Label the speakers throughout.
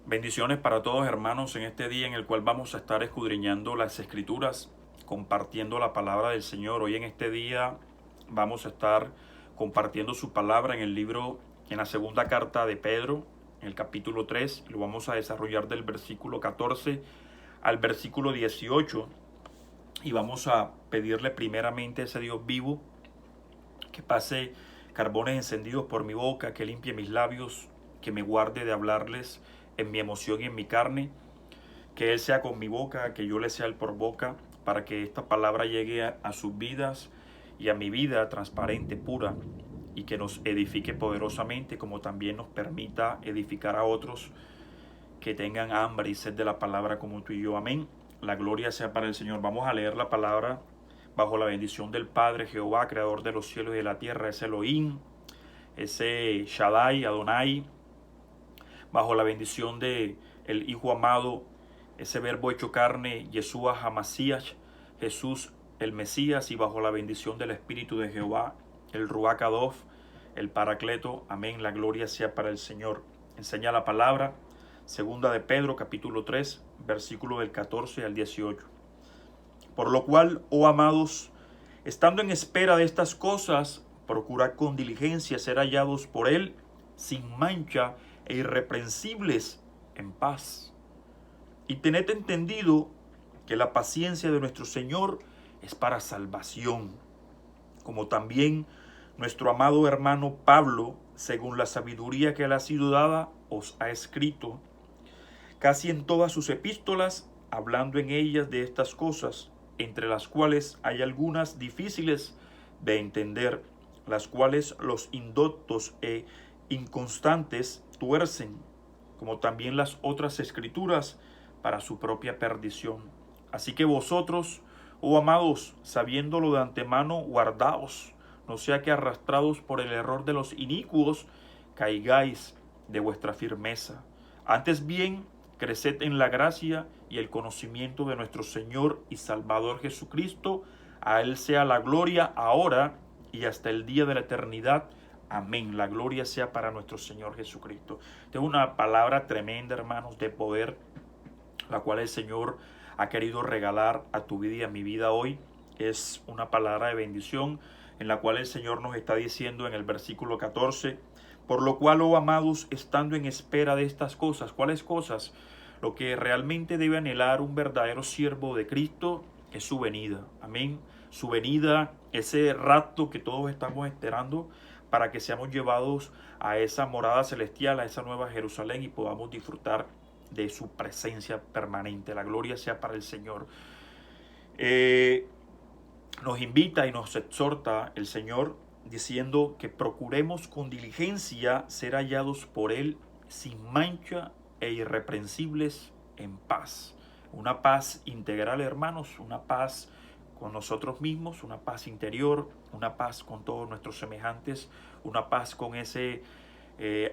Speaker 1: Bendiciones para todos, hermanos, en este día en el cual vamos a estar escudriñando las Escrituras, compartiendo la palabra del Señor. Hoy en este día vamos a estar compartiendo su palabra en el libro, en la segunda carta de Pedro, en el capítulo 3. Lo vamos a desarrollar del versículo 14 al versículo 18. Y vamos a pedirle primeramente a ese Dios vivo que pase carbones encendidos por mi boca, que limpie mis labios, que me guarde de hablarles en mi emoción y en mi carne, que Él sea con mi boca, que yo le sea el por boca, para que esta palabra llegue a sus vidas y a mi vida transparente, pura, y que nos edifique poderosamente, como también nos permita edificar a otros que tengan hambre y sed de la palabra como tú y yo. Amén. La gloria sea para el Señor. Vamos a leer la palabra bajo la bendición del Padre Jehová, creador de los cielos y de la tierra, ese Elohim, ese Shaddai, Adonai, bajo la bendición de el Hijo amado, ese verbo hecho carne, Yeshua HaMashiach, Jesús el Mesías, y bajo la bendición del Espíritu de Jehová, el Ruach Kadosh, el Paracleto. Amén. La gloria sea para el Señor. Enseña la palabra, segunda de Pedro, capítulo 3, versículo del 14 al 18. Por lo cual, oh amados, estando en espera de estas cosas, procurad con diligencia ser hallados por Él sin mancha e irreprensibles en paz. Y tened entendido que la paciencia de nuestro Señor es para salvación, como también nuestro amado hermano Pablo, según la sabiduría que le ha sido dada, os ha escrito, casi en todas sus epístolas, hablando en ellas de estas cosas, entre las cuales hay algunas difíciles de entender, las cuales los indoctos e inconstantes tuercen, como también las otras escrituras, para su propia perdición. Así que vosotros, oh amados, sabiéndolo de antemano, guardaos, no sea que arrastrados por el error de los inicuos, caigáis de vuestra firmeza. Antes bien, creced en la gracia y el conocimiento de nuestro Señor y Salvador Jesucristo. A Él sea la gloria ahora y hasta el día de la eternidad. Amén. La gloria sea para nuestro Señor Jesucristo. Esta es una palabra tremenda, hermanos, de poder, la cual el Señor ha querido regalar a tu vida y a mi vida hoy. Es una palabra de bendición en la cual el Señor nos está diciendo en el versículo 14, por lo cual, oh amados, estando en espera de estas cosas. ¿Cuáles cosas? Lo que realmente debe anhelar un verdadero siervo de Cristo es su venida. Amén. Su venida, ese rapto que todos estamos esperando para que seamos llevados a esa morada celestial, a esa nueva Jerusalén, y podamos disfrutar de su presencia permanente. La gloria sea para el Señor. Nos invita y nos exhorta el Señor diciendo que procuremos con diligencia ser hallados por Él sin mancha e irreprensibles en paz. Una paz integral, hermanos, una paz con nosotros mismos, una paz interior, una paz con todos nuestros semejantes, una paz con ese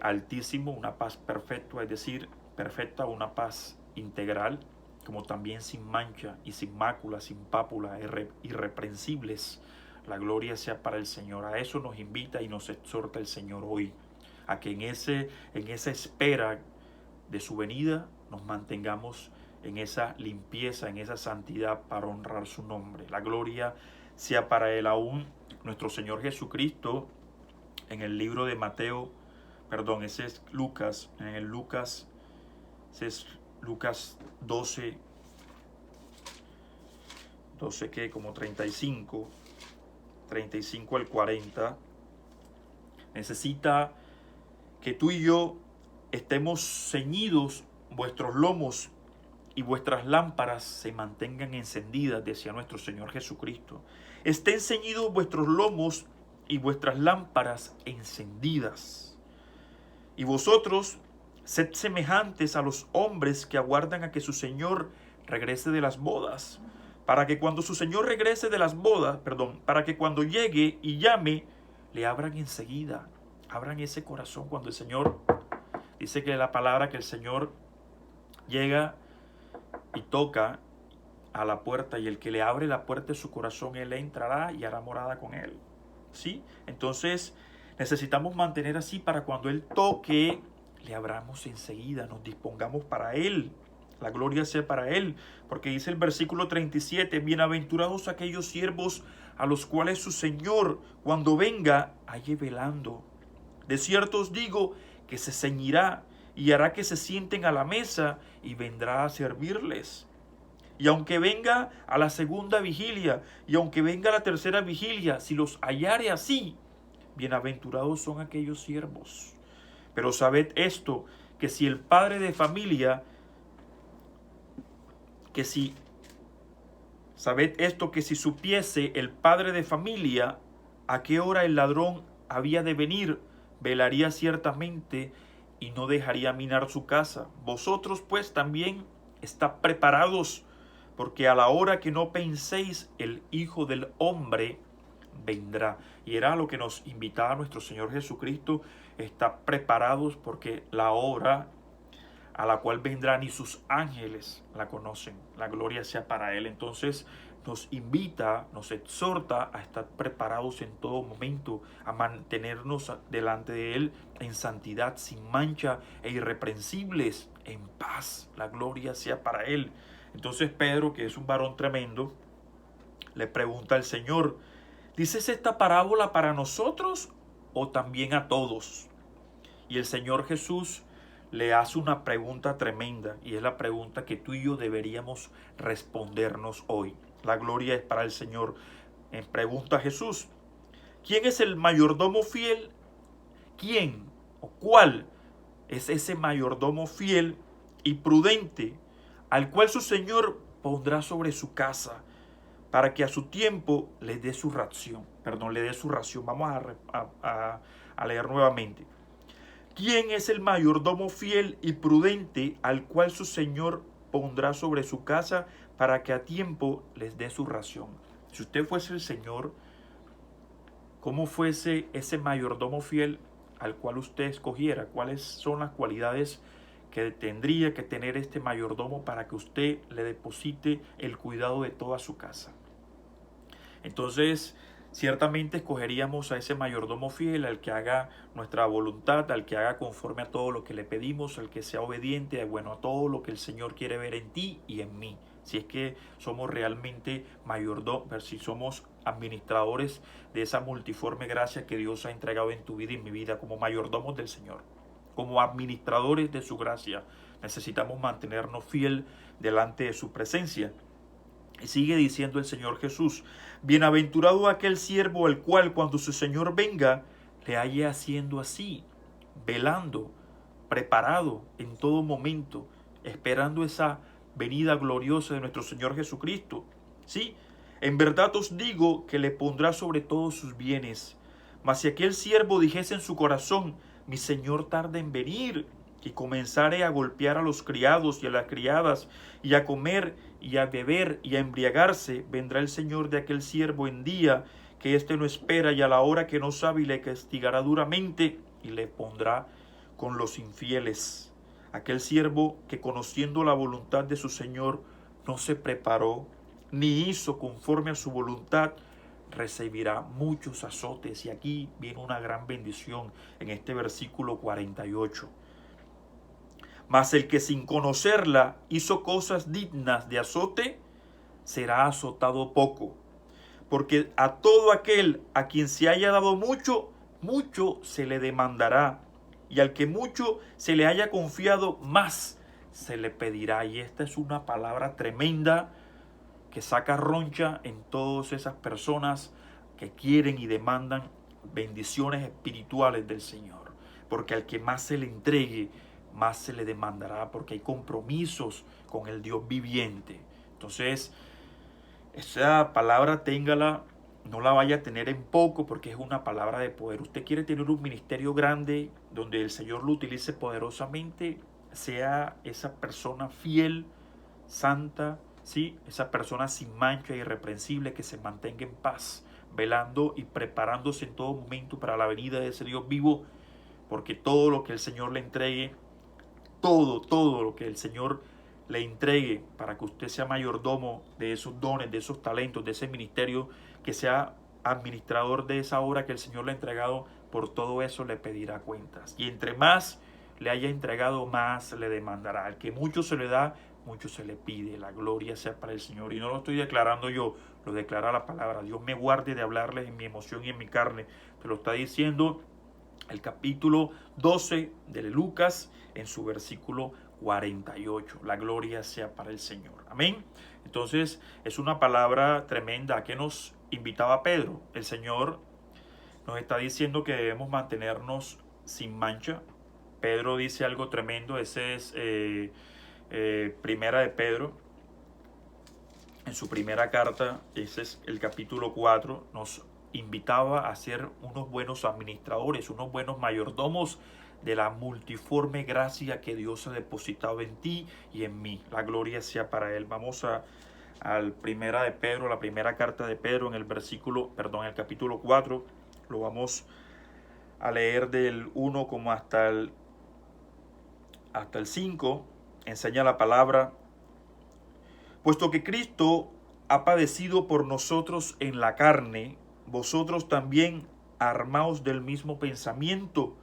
Speaker 1: Altísimo, una paz perfecta, es decir, perfecta, una paz integral, como también sin mancha y sin mácula, sin pápula, irreprensibles. La gloria sea para el Señor. A eso nos invita y nos exhorta el Señor hoy, a que en esa espera de su venida nos mantengamos en esa limpieza, en esa santidad, para honrar su nombre. La gloria sea para Él. Aún nuestro Señor Jesucristo, en el libro de Mateo, perdón, ese es Lucas, en el Lucas, ese es Lucas 12 que como 35 al 40, necesita que tú y yo estemos ceñidos vuestros lomos y vuestras lámparas se mantengan encendidas, decía nuestro Señor Jesucristo. Estén ceñidos vuestros lomos y vuestras lámparas encendidas. Y vosotros sed semejantes a los hombres que aguardan a que su Señor regrese de las bodas, para que cuando su Señor regrese de las bodas, para que cuando llegue y llame, le abran enseguida. Abran ese corazón cuando el Señor, dice que la palabra que el Señor llega y toca a la puerta, y el que le abre la puerta de su corazón, Él entrará y hará morada con Él. ¿Sí? Entonces necesitamos mantener así para cuando Él toque le abramos enseguida, nos dispongamos para Él. La gloria sea para Él, porque dice el versículo 37, bienaventurados aquellos siervos a los cuales su Señor, cuando venga, halle velando. De cierto os digo que se ceñirá y hará que se sienten a la mesa y vendrá a servirles. Y aunque venga a la segunda vigilia, y aunque venga a la tercera vigilia, si los hallare así, bienaventurados son aquellos siervos. Pero sabed esto, que si el padre de familia, sabed esto, que si supiese el padre de familia a qué hora el ladrón había de venir, velaría ciertamente y no dejaría minar su casa. Vosotros pues también estad preparados, porque a la hora que no penséis, el Hijo del Hombre vendrá. Y era lo que nos invitaba nuestro Señor Jesucristo, estar preparados porque la hora a la cual vendrán y sus ángeles la conocen. La gloria sea para Él. Entonces nos invita, nos exhorta a estar preparados en todo momento, a mantenernos delante de Él en santidad, sin mancha e irreprensibles, en paz. La gloria sea para Él. Entonces Pedro, que es un varón tremendo, le pregunta al Señor, ¿dices esta parábola para nosotros o también a todos? Y el Señor Jesús le hace una pregunta tremenda, y es la pregunta que tú y yo deberíamos respondernos hoy. La gloria es para el Señor. Pregunta Jesús, ¿quién es el mayordomo fiel? ¿Quién o cuál es ese mayordomo fiel y prudente al cual su Señor pondrá sobre su casa para que a su tiempo le dé su ración? Le dé su ración. Vamos a leer nuevamente. ¿Quién es el mayordomo fiel y prudente al cual su Señor pondrá sobre su casa para que a tiempo les dé su ración? Si usted fuese el Señor, ¿cómo fuese ese mayordomo fiel al cual usted escogiera? ¿Cuáles son las cualidades que tendría que tener este mayordomo para que usted le deposite el cuidado de toda su casa? Entonces, ciertamente escogeríamos a ese mayordomo fiel, al que haga nuestra voluntad, al que haga conforme a todo lo que le pedimos, al que sea obediente, a todo lo que el Señor quiere ver en ti y en mí. Si es que somos realmente mayordomos, si somos administradores de esa multiforme gracia que Dios ha entregado en tu vida y en mi vida, como mayordomos del Señor, como administradores de su gracia, necesitamos mantenernos fiel delante de su presencia. Y sigue diciendo el Señor Jesús, bienaventurado aquel siervo al cual cuando su Señor venga le halle haciendo así, velando, preparado en todo momento, esperando esa venida gloriosa de nuestro Señor Jesucristo. Sí, en verdad os digo que le pondrá sobre todos sus bienes. Mas si aquel siervo dijese en su corazón, mi Señor tarda en venir, y comenzare a golpear a los criados y a las criadas, y a comer y a beber y a embriagarse, vendrá el Señor de aquel siervo en día que éste no espera y a la hora que no sabe, y le castigará duramente y le pondrá con los infieles. Aquel siervo que, conociendo la voluntad de su Señor, no se preparó ni hizo conforme a su voluntad, recibirá muchos azotes. Y aquí viene una gran bendición en este versículo 48. Mas el que sin conocerla hizo cosas dignas de azote, será azotado poco. Porque a todo aquel a quien se haya dado mucho, mucho se le demandará. Y al que mucho se le haya confiado, más se le pedirá. Y esta es una palabra tremenda que saca roncha en todas esas personas que quieren y demandan bendiciones espirituales del Señor. Porque al que más se le entregue, más se le demandará, porque hay compromisos con el Dios viviente. Entonces, esa palabra téngala, no la vaya a tener en poco, porque es una palabra de poder. Usted quiere tener un ministerio grande donde el Señor lo utilice poderosamente, sea esa persona fiel, santa, ¿sí? Esa persona sin mancha, irreprensible, que se mantenga en paz, velando y preparándose en todo momento para la venida de ese Dios vivo, porque todo lo que el Señor le entregue, todo lo que el Señor le entregue para que usted sea mayordomo de esos dones, de esos talentos, de ese ministerio, que sea administrador de esa obra que el Señor le ha entregado, por todo eso le pedirá cuentas. Y entre más le haya entregado, más le demandará. Al que mucho se le da, mucho se le pide. La gloria sea para el Señor. Y no lo estoy declarando yo, lo declara la palabra. Dios me guarde de hablarles en mi emoción y en mi carne. Te lo está diciendo el capítulo 12 de Lucas en su versículo 48. La gloria sea para el Señor. Amén. Entonces es una palabra tremenda. ¿A qué nos invitaba Pedro? El Señor nos está diciendo que debemos mantenernos sin mancha. Pedro dice algo tremendo. Ese es Primera de Pedro. En su primera carta, ese es el capítulo 4, nos invitaba a ser unos buenos administradores, unos buenos mayordomos de la multiforme gracia que Dios ha depositado en ti y en mí. La gloria sea para Él. Vamos al primera de Pedro, la primera carta de Pedro en el el capítulo 4. Lo vamos a leer del 1 como hasta el 5. Enseña la palabra: puesto que Cristo ha padecido por nosotros en la carne, vosotros también armaos del mismo pensamiento,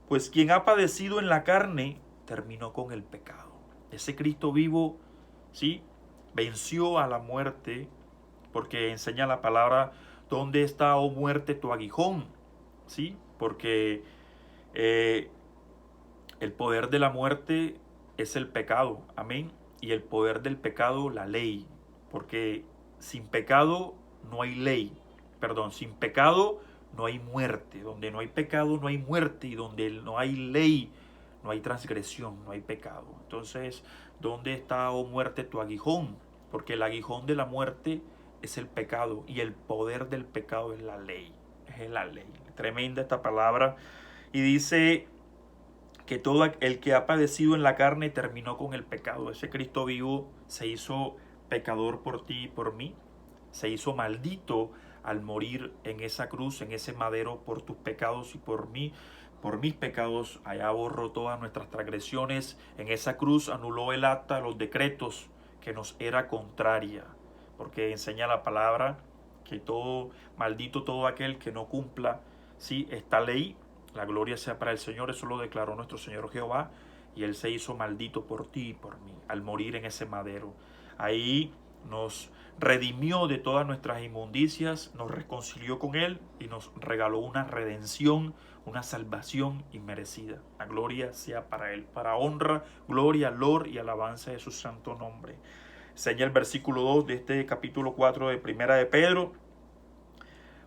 Speaker 1: pues quien ha padecido en la carne terminó con el pecado. Ese Cristo vivo, ¿sí?, venció a la muerte, porque enseña la palabra: ¿dónde está, oh muerte, tu aguijón? ¿Sí? Porque el poder de la muerte es el pecado. Amén. Y el poder del pecado, la ley. Porque sin pecado no hay ley. Perdón, sin pecado no hay muerte. Donde no hay pecado no hay muerte. Y donde no hay ley no hay transgresión, no hay pecado. Entonces, ¿dónde está, oh muerte, tu aguijón? Porque el aguijón de la muerte es el pecado. Y el poder del pecado es la ley. Es la ley. Tremenda esta palabra. Y dice que todo el que ha padecido en la carne terminó con el pecado. Ese Cristo vivo se hizo pecador por ti y por mí. Se hizo maldito al morir en esa cruz, en ese madero, por tus pecados y por mí, por mis pecados. Allá borró todas nuestras transgresiones. En esa cruz anuló el acta, los decretos que nos era contraria. Porque enseña la palabra que maldito todo aquel que no cumpla, ¿sí?, esta ley. La gloria sea para el Señor. Eso lo declaró nuestro Señor Jehová. Y Él se hizo maldito por ti y por mí al morir en ese madero. Ahí nos redimió de todas nuestras inmundicias, nos reconcilió con Él y nos regaló una redención, una salvación inmerecida. La gloria sea para Él, para honra, gloria, lor y alabanza de su santo nombre. Enseña el versículo 2 de este capítulo 4 de Primera de Pedro: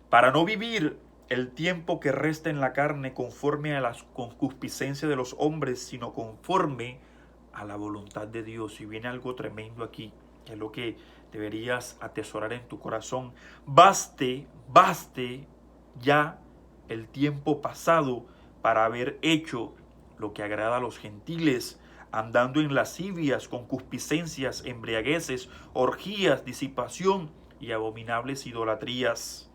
Speaker 1: para no vivir el tiempo que resta en la carne conforme a la concupiscencia de los hombres, sino conforme a la voluntad de Dios. Y viene algo tremendo aquí, que es lo que deberías atesorar en tu corazón. Baste ya el tiempo pasado para haber hecho lo que agrada a los gentiles, andando en lascivias, concupiscencias, embriagueces, orgías, disipación y abominables idolatrías.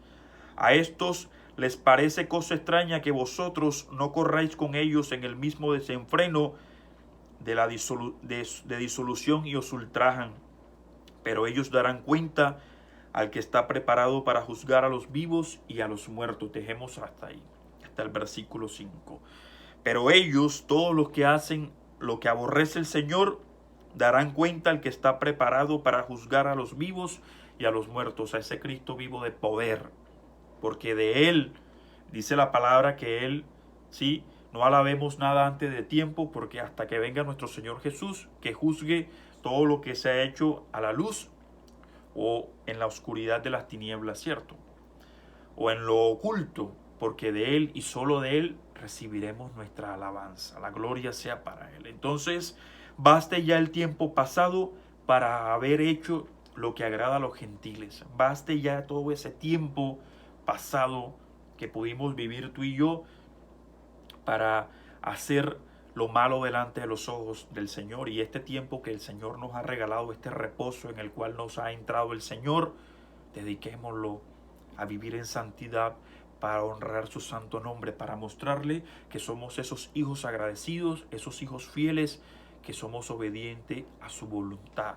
Speaker 1: A estos les parece cosa extraña que vosotros no corráis con ellos en el mismo desenfreno de disolución y os ultrajan. Pero ellos darán cuenta al que está preparado para juzgar a los vivos y a los muertos. Dejemos hasta ahí, hasta el versículo 5. Pero ellos, todos los que hacen lo que aborrece el Señor, darán cuenta al que está preparado para juzgar a los vivos y a los muertos. A ese Cristo vivo de poder. Porque de Él, dice la palabra, que Él, sí, no alabemos nada antes de tiempo, porque hasta que venga nuestro Señor Jesús, que juzgue todo lo que se ha hecho a la luz o en la oscuridad de las tinieblas, ¿cierto? O en lo oculto, porque de Él y solo de Él recibiremos nuestra alabanza. La gloria sea para Él. Entonces, baste ya el tiempo pasado para haber hecho lo que agrada a los gentiles. Baste ya todo ese tiempo pasado que pudimos vivir tú y yo para hacer lo malo delante de los ojos del Señor. Y este tiempo que el Señor nos ha regalado, este reposo en el cual nos ha entrado el Señor, dediquémoslo a vivir en santidad para honrar su santo nombre, para mostrarle que somos esos hijos agradecidos, esos hijos fieles, que somos obedientes a su voluntad,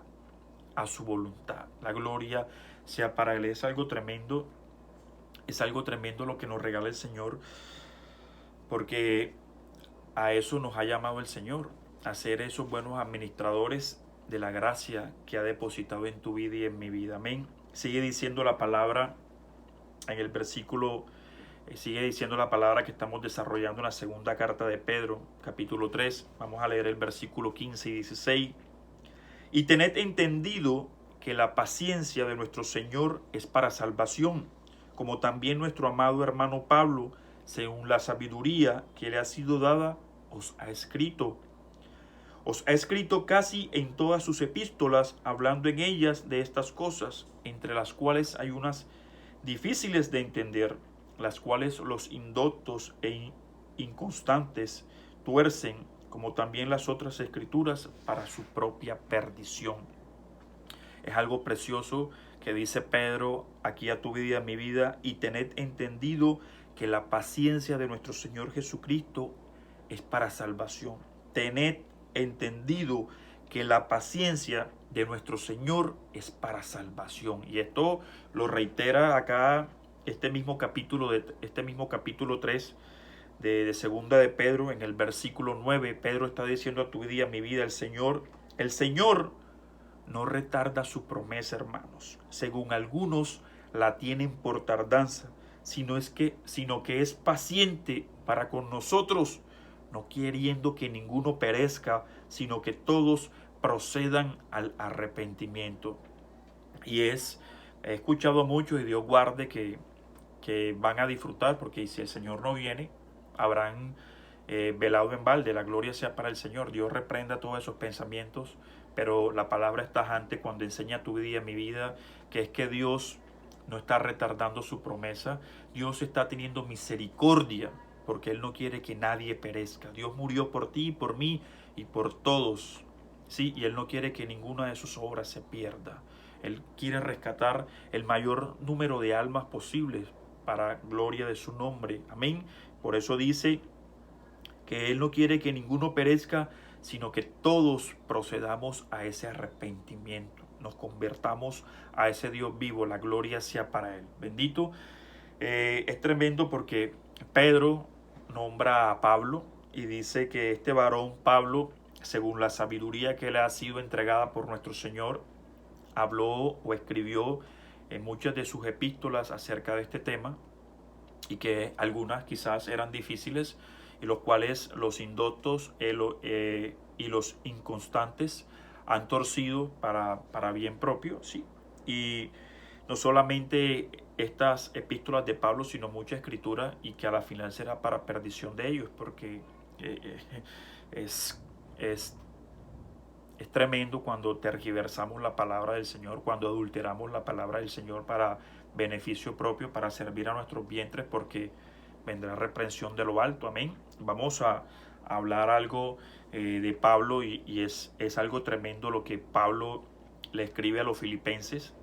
Speaker 1: a su voluntad. La gloria sea para Él. Es algo tremendo lo que nos regala el Señor, porque a eso nos ha llamado el Señor, a ser esos buenos administradores de la gracia que ha depositado en tu vida y en mi vida. Amén. Sigue diciendo la palabra en el versículo, sigue diciendo la palabra que estamos desarrollando en la segunda carta de Pedro, capítulo 3. Vamos a leer el versículo 15 y 16. Y tened entendido que la paciencia de nuestro Señor es para salvación, como también nuestro amado hermano Pablo, según la sabiduría que le ha sido dada, os ha escrito. Os ha escrito casi en todas sus epístolas, hablando en ellas de estas cosas, entre las cuales hay unas difíciles de entender, las cuales los indoctos e inconstantes tuercen, como también las otras escrituras, para su propia perdición. Es algo precioso que dice Pedro aquí a tu vida y a mi vida: y tened entendido que la paciencia de nuestro Señor Jesucristo es para salvación. Tened entendido que la paciencia de nuestro Señor es para salvación. Y esto lo reitera acá este mismo capítulo 3 de segunda de Pedro, en el versículo 9. Pedro está diciendo a tu vida y a mi vida: el Señor no retarda su promesa, hermanos, según algunos la tienen por tardanza, sino que es paciente para con nosotros, no queriendo que ninguno perezca, sino que todos procedan al arrepentimiento. Y he escuchado mucho, y Dios guarde, que van a disfrutar, porque si el Señor no viene, habrán velado en balde. La gloria sea para el Señor. Dios reprenda todos esos pensamientos, pero la palabra es tajante cuando enseña a tu vida y a mi vida que es que Dios no está retardando su promesa. Dios está teniendo misericordia, porque Él no quiere que nadie perezca. Dios murió por ti, por mí y por todos, ¿sí? Y Él no quiere que ninguna de sus obras se pierda. Él quiere rescatar el mayor número de almas posibles para gloria de su nombre. Amén. Por eso dice que Él no quiere que ninguno perezca, sino que todos procedamos a ese arrepentimiento, nos convertamos a ese Dios vivo. La gloria sea para Él. Bendito. Es tremendo porque Pedro nombra a Pablo y dice que este varón Pablo, según la sabiduría que le ha sido entregada por nuestro Señor, habló o escribió en muchas de sus epístolas acerca de este tema, y que algunas quizás eran difíciles, y los cuales los indoctos y los inconstantes han torcido para bien propio, ¿sí? Y no solamente estas epístolas de Pablo, sino mucha escritura, y que a la final será para perdición de ellos, porque es tremendo cuando tergiversamos la palabra del Señor, cuando adulteramos la palabra del Señor para beneficio propio, para servir a nuestros vientres, porque vendrá reprensión de lo alto. Amén. Vamos a hablar algo de Pablo, y es algo tremendo lo que Pablo le escribe a los filipenses,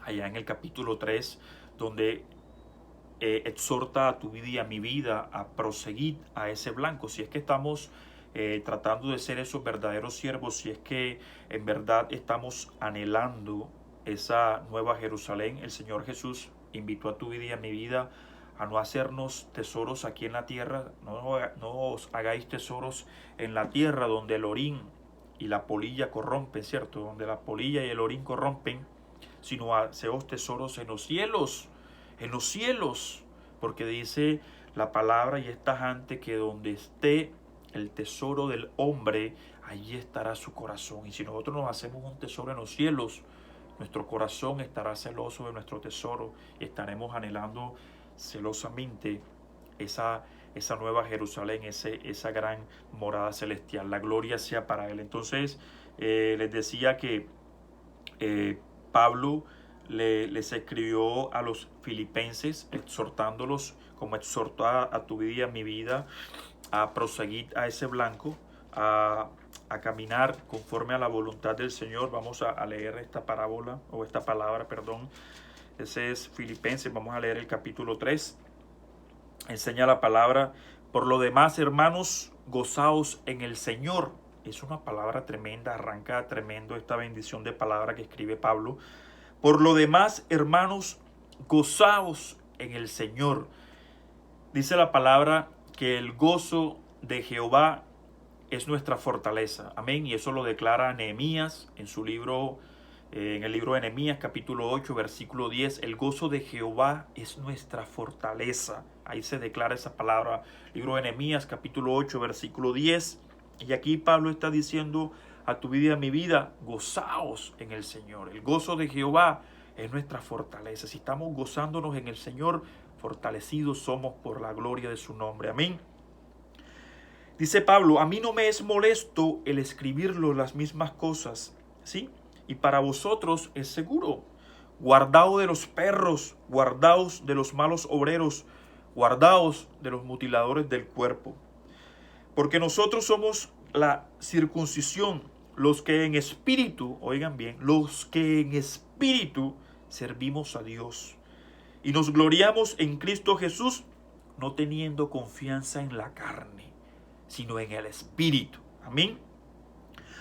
Speaker 1: allá en el capítulo 3, donde exhorta a tu vida y a mi vida a proseguir a ese blanco. Si es que estamos tratando de ser esos verdaderos siervos, si es que en verdad estamos anhelando esa nueva Jerusalén, el Señor Jesús invitó a tu vida y a mi vida a no hacernos tesoros aquí en la tierra. No os hagáis tesoros en la tierra, donde el orín y la polilla corrompen, ¿cierto? Donde la polilla y el orín corrompen, sino haceos tesoros en los cielos, porque dice la palabra, y es tajante, que donde esté el tesoro del hombre, allí estará su corazón. Y si nosotros nos hacemos un tesoro en los cielos, nuestro corazón estará celoso de nuestro tesoro, y estaremos anhelando celosamente esa nueva Jerusalén, esa gran morada celestial. La gloria sea para Él. Entonces, les decía que Pablo les escribió a los filipenses, exhortándolos, como exhortó a tu vida y a mi vida, a proseguir a ese blanco, a caminar conforme a la voluntad del Señor. Vamos a leer esta parábola, o esta palabra, perdón. Ese es Filipenses. Vamos a leer el capítulo 3. Enseña la palabra: por lo demás, hermanos, gozaos en el Señor. Es una palabra tremenda, arranca tremendo esta bendición de palabra que escribe Pablo. Por lo demás, hermanos, gozaos en el Señor. Dice la palabra que el gozo de Jehová es nuestra fortaleza. Amén. Y eso lo declara Nehemías en su libro, en el libro de Nehemías, capítulo 8, versículo 10. El gozo de Jehová es nuestra fortaleza. Ahí se declara esa palabra. Libro de Nehemías, capítulo 8, versículo 10. Y aquí Pablo está diciendo a tu vida y a mi vida, gozaos en el Señor. El gozo de Jehová es nuestra fortaleza. Si estamos gozándonos en el Señor, fortalecidos somos por la gloria de su nombre. Amén. Dice Pablo, a mí no me es molesto el escribirlo las mismas cosas, ¿sí? Y para vosotros es seguro. Guardaos de los perros, guardaos de los malos obreros, guardaos de los mutiladores del cuerpo. Porque nosotros somos la circuncisión, los que en espíritu, oigan bien, los que en espíritu servimos a Dios. Y nos gloriamos en Cristo Jesús, no teniendo confianza en la carne, sino en el espíritu. Amén.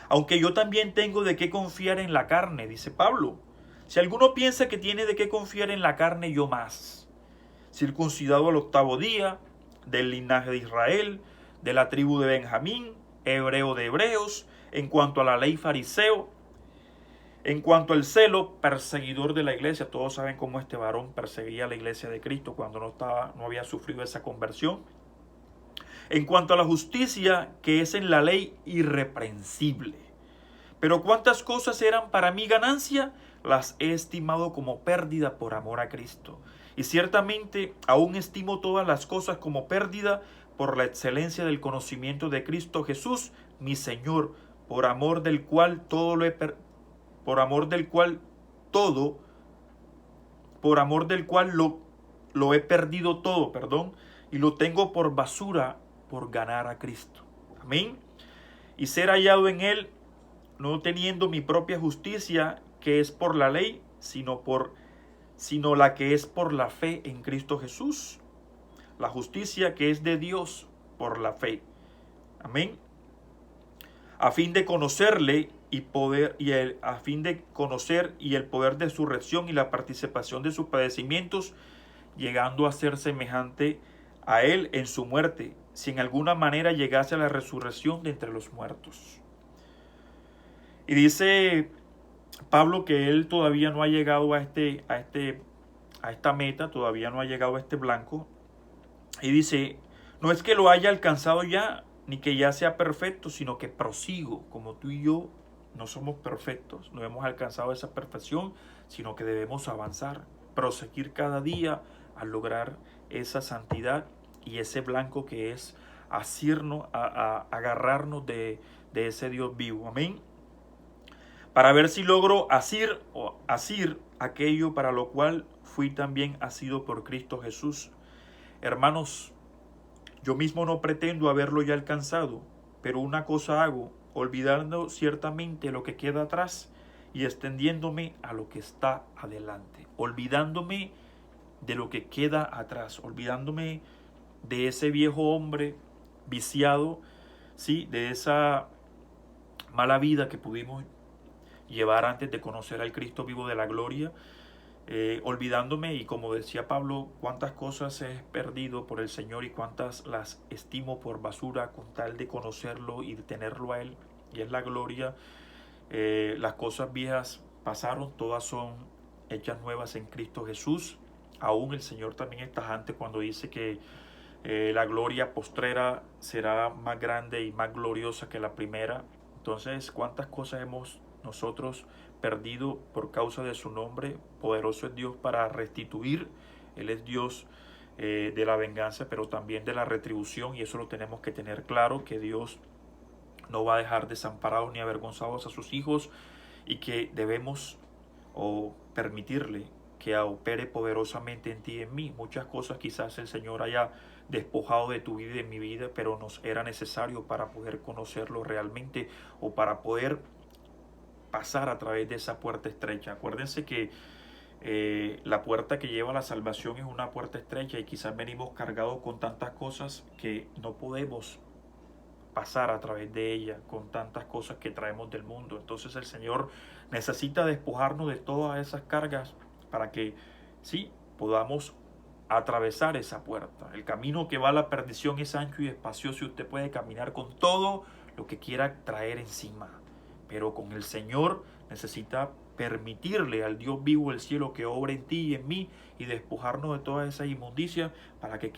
Speaker 1: Aunque yo también tengo de qué confiar en la carne, dice Pablo. Si alguno piensa que tiene de qué confiar en la carne, yo más. Circuncidado al 8º día, del linaje de Israel, de la tribu de Benjamín, hebreo de hebreos, en cuanto a la ley fariseo, en cuanto al celo, perseguidor de la iglesia. Todos saben cómo este varón perseguía a la iglesia de Cristo cuando no había sufrido esa conversión. En cuanto a la justicia, que es en la ley, irreprensible. Pero cuántas cosas eran para mí ganancia, las he estimado como pérdida por amor a Cristo. Y ciertamente aún estimo todas las cosas como pérdida por la excelencia del conocimiento de Cristo Jesús, mi Señor, por amor del cual lo he perdido todo, y lo tengo por basura por ganar a Cristo. Amén. Y ser hallado en él, no teniendo mi propia justicia, que es por la ley, sino la que es por la fe en Cristo Jesús. La justicia que es de Dios por la fe. Amén. A fin de conocerle a fin de conocer y el poder de su resurrección y la participación de sus padecimientos, llegando a ser semejante a él en su muerte, si en alguna manera llegase a la resurrección de entre los muertos. Y dice Pablo que él todavía no ha llegado a esta meta, todavía no ha llegado a este blanco. Y dice, no es que lo haya alcanzado ya, ni que ya sea perfecto, sino que prosigo. Como tú y yo no somos perfectos, no hemos alcanzado esa perfección, sino que debemos avanzar, proseguir cada día a lograr esa santidad y ese blanco que es asirnos, a agarrarnos de ese Dios vivo. Amén. Para ver si logro asir aquello para lo cual fui también asido por Cristo Jesús. Hermanos, yo mismo no pretendo haberlo ya alcanzado, pero una cosa hago, olvidando ciertamente lo que queda atrás y extendiéndome a lo que está adelante. Olvidándome de lo que queda atrás, olvidándome de ese viejo hombre viciado, ¿sí? De esa mala vida que pudimos llevar antes de conocer al Cristo vivo de la gloria, olvidándome, y como decía Pablo, cuántas cosas he perdido por el Señor y cuántas las estimo por basura con tal de conocerlo y de tenerlo a Él, y es la gloria. Las cosas viejas pasaron, todas son hechas nuevas en Cristo Jesús. Aún el Señor también es tajante cuando dice que la gloria postrera será más grande y más gloriosa que la primera. Entonces, cuántas cosas hemos nosotros perdido por causa de su nombre. Poderoso es Dios para restituir. Él es Dios de la venganza, pero también de la retribución, y eso lo tenemos que tener claro, que Dios no va a dejar desamparados ni avergonzados a sus hijos, y que debemos permitirle que opere poderosamente en ti y en mí. Muchas cosas quizás el Señor haya despojado de tu vida y de mi vida, pero nos era necesario para poder conocerlo realmente, o para poder pasar a través de esa puerta estrecha. Acuérdense que la puerta que lleva a la salvación es una puerta estrecha, y quizás venimos cargados con tantas cosas que no podemos pasar a través de ella, con tantas cosas que traemos del mundo. Entonces el Señor necesita despojarnos de todas esas cargas para que sí podamos atravesar esa puerta. El camino que va a la perdición es ancho y espacioso y usted puede caminar con todo lo que quiera traer encima. Pero con el Señor necesita permitirle al Dios vivo del cielo que obre en ti y en mí y despojarnos de toda esa inmundicia para que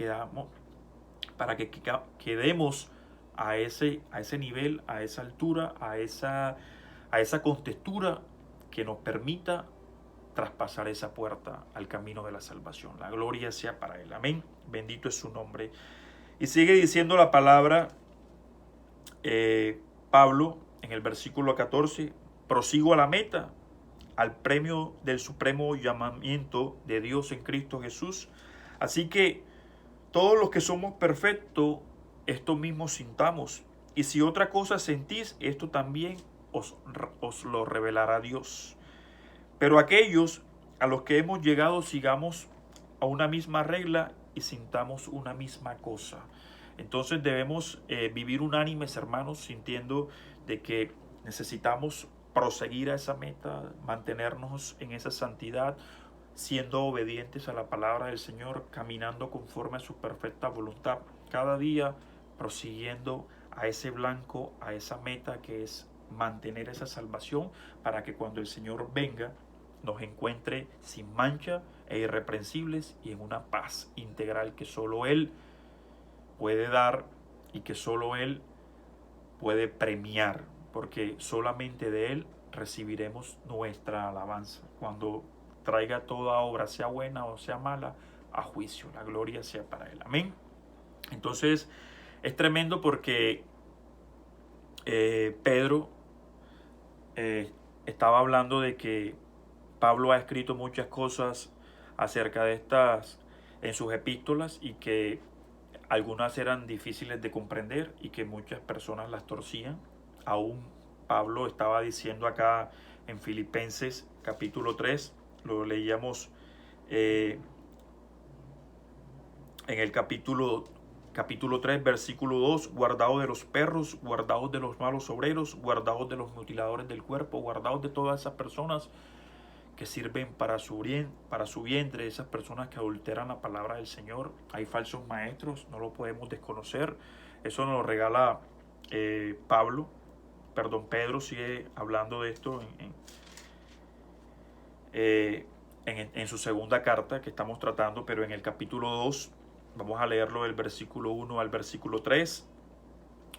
Speaker 1: quedemos a ese nivel, a esa altura, a esa contextura que nos permita traspasar esa puerta al camino de la salvación. La gloria sea para Él. Amén. Bendito es su nombre. Y sigue diciendo la palabra Pablo en el versículo 14, prosigo a la meta, al premio del supremo llamamiento de Dios en Cristo Jesús. Así que todos los que somos perfectos, esto mismo sintamos. Y si otra cosa sentís, esto también os lo revelará Dios. Pero aquellos a los que hemos llegado, sigamos a una misma regla y sintamos una misma cosa. Entonces debemos vivir unánimes, hermanos, sintiendo de que necesitamos proseguir a esa meta, mantenernos en esa santidad, siendo obedientes a la palabra del Señor, caminando conforme a su perfecta voluntad, cada día prosiguiendo a ese blanco, a esa meta que es mantener esa salvación, para que cuando el Señor venga nos encuentre sin mancha e irreprensibles y en una paz integral que solo Él puede dar y que solo Él puede premiar, porque solamente de Él recibiremos nuestra alabanza. Cuando traiga toda obra, sea buena o sea mala, a juicio. La gloria sea para Él. Amén. Entonces es tremendo porque Pedro estaba hablando de que Pablo ha escrito muchas cosas acerca de estas en sus epístolas y que algunas eran difíciles de comprender y que muchas personas las torcían. Aún Pablo estaba diciendo acá en Filipenses capítulo 3, lo leíamos en el capítulo 3, versículo 2, guardaos de los perros, guardaos de los malos obreros, guardaos de los mutiladores del cuerpo, guardaos de todas esas personas que sirven para su vientre, esas personas que adulteran la palabra del Señor. Hay falsos maestros, no lo podemos desconocer. Eso nos lo regala Pedro sigue hablando de esto en su segunda carta que estamos tratando, pero en el capítulo 2, vamos a leerlo del versículo 1 al versículo 3.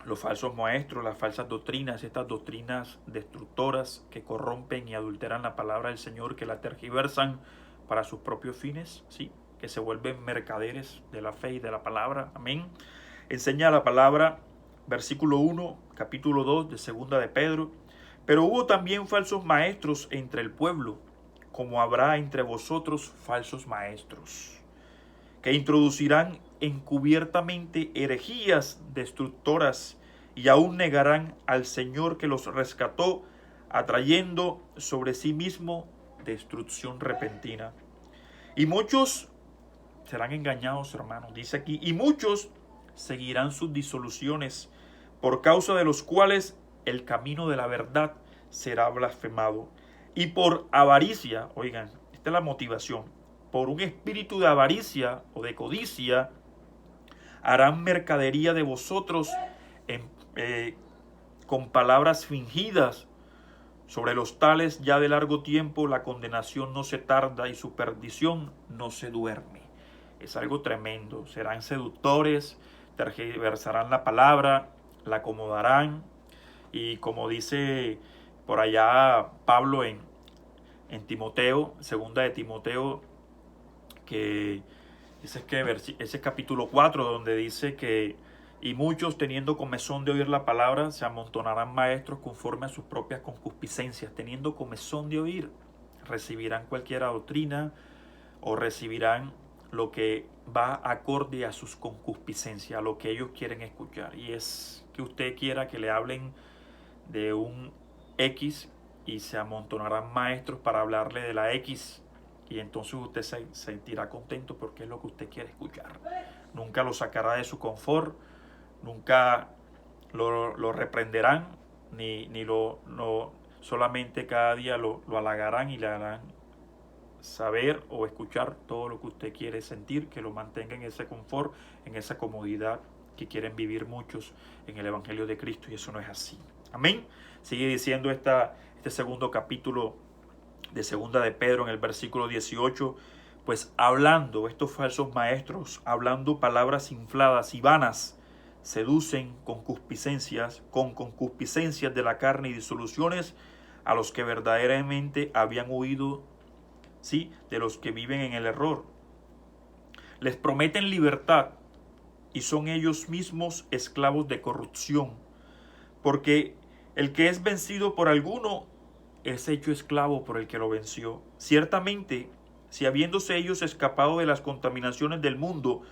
Speaker 1: Los falsos maestros, las falsas doctrinas, estas doctrinas destructoras que corrompen y adulteran la palabra del Señor, que la tergiversan para sus propios fines, ¿sí? Que se vuelven mercaderes de la fe y de la palabra. Amén. Enseña la palabra, versículo 1, capítulo 2 de segunda de Pedro. Pero hubo también falsos maestros entre el pueblo, como habrá entre vosotros falsos maestros, que introducirán encubiertamente herejías destructoras y aún negarán al Señor que los rescató, atrayendo sobre sí mismo destrucción repentina. Y muchos serán engañados, hermanos, dice aquí, y muchos seguirán sus disoluciones, por causa de los cuales el camino de la verdad será blasfemado. Y por avaricia, oigan, esta es la motivación, por un espíritu de avaricia o de codicia, harán mercadería de vosotros con palabras fingidas. Sobre los tales ya de largo tiempo la condenación no se tarda y su perdición no se duerme. Es algo tremendo. Serán seductores, tergiversarán la palabra, la acomodarán. Y como dice por allá Pablo en Timoteo, segunda de Timoteo, que ese capítulo 4, donde dice que y muchos teniendo comezón de oír la palabra se amontonarán maestros conforme a sus propias concupiscencias. Teniendo comezón de oír, recibirán cualquier doctrina o recibirán lo que va acorde a sus concupiscencias, a lo que ellos quieren escuchar. Y es que usted quiera que le hablen de un X y se amontonarán maestros para hablarle de la X. Y entonces usted se sentirá contento porque es lo que usted quiere escuchar. Nunca lo sacará de su confort, nunca lo reprenderán, ni solamente cada día lo halagarán y le harán saber o escuchar todo lo que usted quiere sentir, que lo mantenga en ese confort, en esa comodidad que quieren vivir muchos en el Evangelio de Cristo, y eso no es así. Amén. Sigue diciendo este segundo capítulo de Segunda de Pedro en el versículo 18, pues hablando estos falsos maestros, hablando palabras infladas y vanas, seducen con concupiscencias de la carne y disoluciones a los que verdaderamente habían huido, ¿sí?, de los que viven en el error. Les prometen libertad y son ellos mismos esclavos de corrupción, porque el que es vencido por alguno es hecho esclavo por el que lo venció. Ciertamente, si habiéndose ellos escapado de las contaminaciones del mundo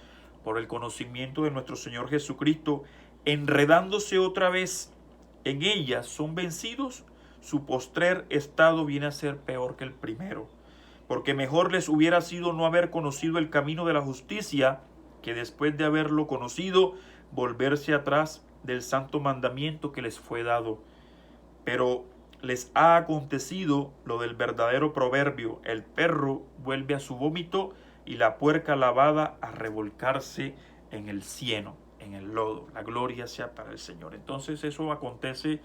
Speaker 1: por el conocimiento de nuestro Señor Jesucristo, enredándose otra vez en ellas, son vencidos, su postrer estado viene a ser peor que el primero. Porque mejor les hubiera sido no haber conocido el camino de la justicia, que después de haberlo conocido, volverse atrás del santo mandamiento que les fue dado. Pero les ha acontecido lo del verdadero proverbio: el perro vuelve a su vómito y la puerca lavada a revolcarse en el cieno, en el lodo. La gloria sea para el Señor. Entonces eso acontece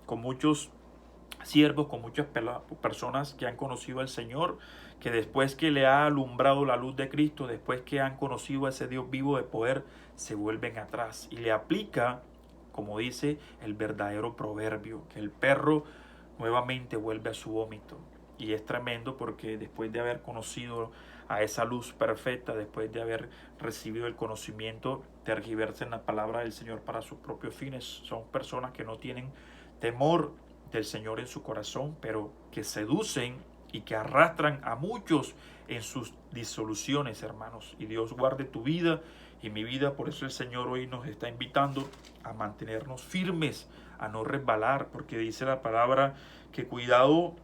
Speaker 1: con muchos siervos, con muchas personas que han conocido al Señor, que después que le ha alumbrado la luz de Cristo, después que han conocido a ese Dios vivo de poder, se vuelven atrás y le aplica, como dice el verdadero proverbio, que el perro nuevamente vuelve a su vómito. Y es tremendo porque después de haber conocido a esa luz perfecta, después de haber recibido el conocimiento, tergiversan la palabra del Señor para sus propios fines. Son personas que no tienen temor del Señor en su corazón, pero que seducen y que arrastran a muchos en sus disoluciones, hermanos. Y Dios guarde tu vida y mi vida. Por eso el Señor hoy nos está invitando a mantenernos firmes, a no resbalar, porque dice la palabra que cuidado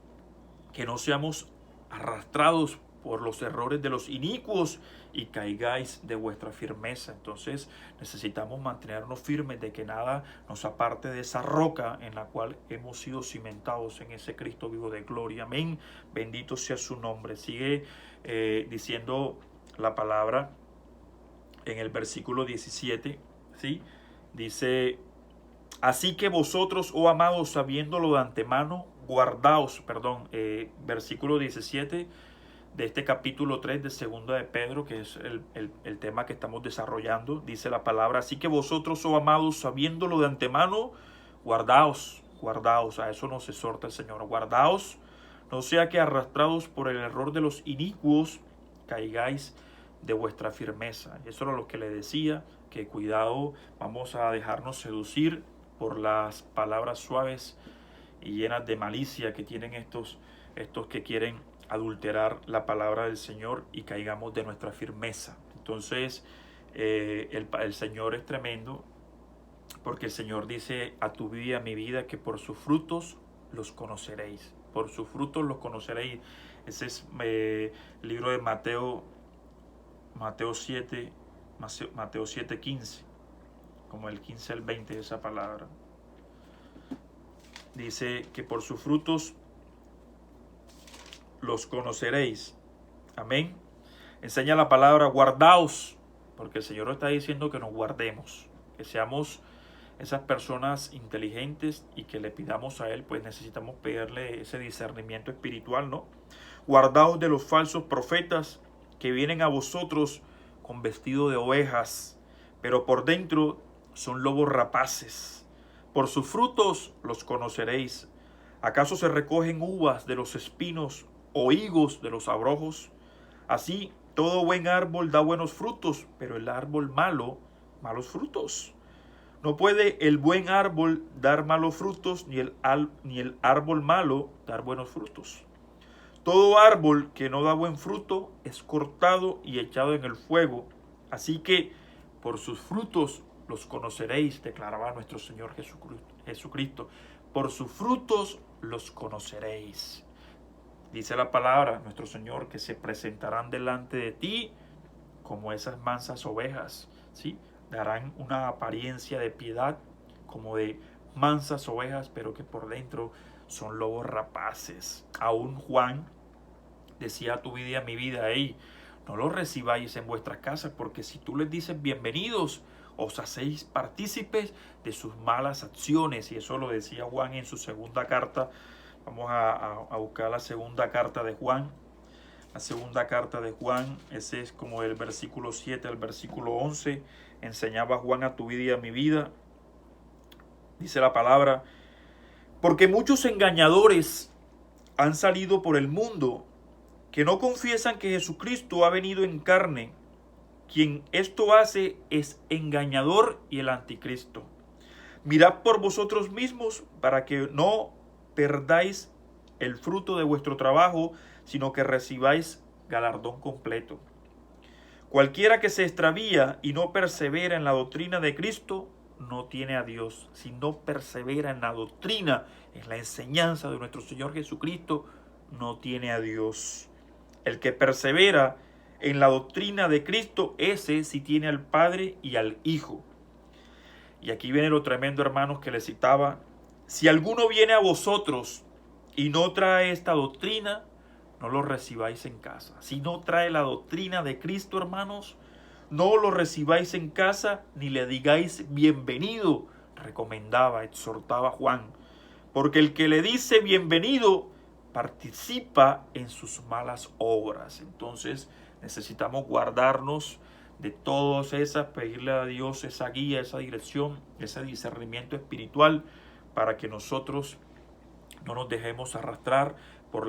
Speaker 1: que no seamos arrastrados por los errores de los inicuos y caigáis de vuestra firmeza. Entonces necesitamos mantenernos firmes, de que nada nos aparte de esa roca en la cual hemos sido cimentados, en ese Cristo vivo de gloria. Amén. Bendito sea su nombre. Sigue diciendo la palabra en el versículo 17, ¿sí? Dice: así que vosotros, oh amados, sabiéndolo de antemano, guardaos, versículo 17 de este capítulo 3 de Segunda de Pedro, que es el tema que estamos desarrollando. Dice la palabra: así que vosotros, oh amados, sabiéndolo de antemano, guardaos, a eso nos exhorta el Señor, guardaos, no sea que arrastrados por el error de los inicuos, caigáis de vuestra firmeza. Y eso era lo que le decía, que cuidado, vamos a dejarnos seducir por las palabras suaves y llenas de malicia que tienen estos que quieren adulterar la palabra del Señor y caigamos de nuestra firmeza. Entonces el Señor es tremendo, porque el Señor dice a tu vida y a mi vida que por sus frutos los conoceréis. Por sus frutos los conoceréis. Ese es el libro de Mateo 7:15, como el 15 al 20 de esa palabra. Dice que por sus frutos los conoceréis. Amén. Enseña la palabra: guardaos, porque el Señor está diciendo que nos guardemos, que seamos esas personas inteligentes y que le pidamos a Él, pues necesitamos pedirle ese discernimiento espiritual, ¿no? Guardaos de los falsos profetas que vienen a vosotros con vestido de ovejas, pero por dentro son lobos rapaces. Por sus frutos los conoceréis. ¿Acaso se recogen uvas de los espinos o higos de los abrojos? Así, todo buen árbol da buenos frutos, pero el árbol malo, malos frutos. No puede el buen árbol dar malos frutos, ni el árbol malo dar buenos frutos. Todo árbol que no da buen fruto es cortado y echado en el fuego. Así que por sus frutos los conoceréis, declaraba nuestro Señor Jesucristo. Por sus frutos los conoceréis. Dice la palabra, nuestro Señor, que se presentarán delante de ti como esas mansas ovejas, ¿sí? Darán una apariencia de piedad como de mansas ovejas, pero que por dentro son lobos rapaces. Aún Juan, decía a tu vida y a mi vida: hey, no los recibáis en vuestras casas, porque si tú les dices bienvenidos, os hacéis partícipes de sus malas acciones. Y eso lo decía Juan en su segunda carta. Vamos a buscar la segunda carta de Juan. La segunda carta de Juan, ese es como el versículo 7 al versículo 11. Enseñaba Juan a tu vida y a mi vida. Dice la palabra: porque muchos engañadores han salido por el mundo, que no confiesan que Jesucristo ha venido en carne. Quien esto hace es engañador y el anticristo. Mirad por vosotros mismos para que no perdáis el fruto de vuestro trabajo, sino que recibáis galardón completo. Cualquiera que se extravía y no persevera en la doctrina de Cristo, no tiene a Dios. Si no persevera en la doctrina, en la enseñanza de nuestro Señor Jesucristo, no tiene a Dios. El que persevera en la doctrina de Cristo, ese sí tiene al Padre y al Hijo. Y aquí viene lo tremendo, hermanos, que les citaba: si alguno viene a vosotros y no trae esta doctrina, no lo recibáis en casa. Si no trae la doctrina de Cristo, hermanos, no lo recibáis en casa ni le digáis bienvenido, recomendaba, exhortaba Juan. Porque el que le dice bienvenido participa en sus malas obras. Entonces necesitamos guardarnos de todas esas, pedirle a Dios esa guía, esa dirección, ese discernimiento espiritual, para que nosotros no nos dejemos arrastrar por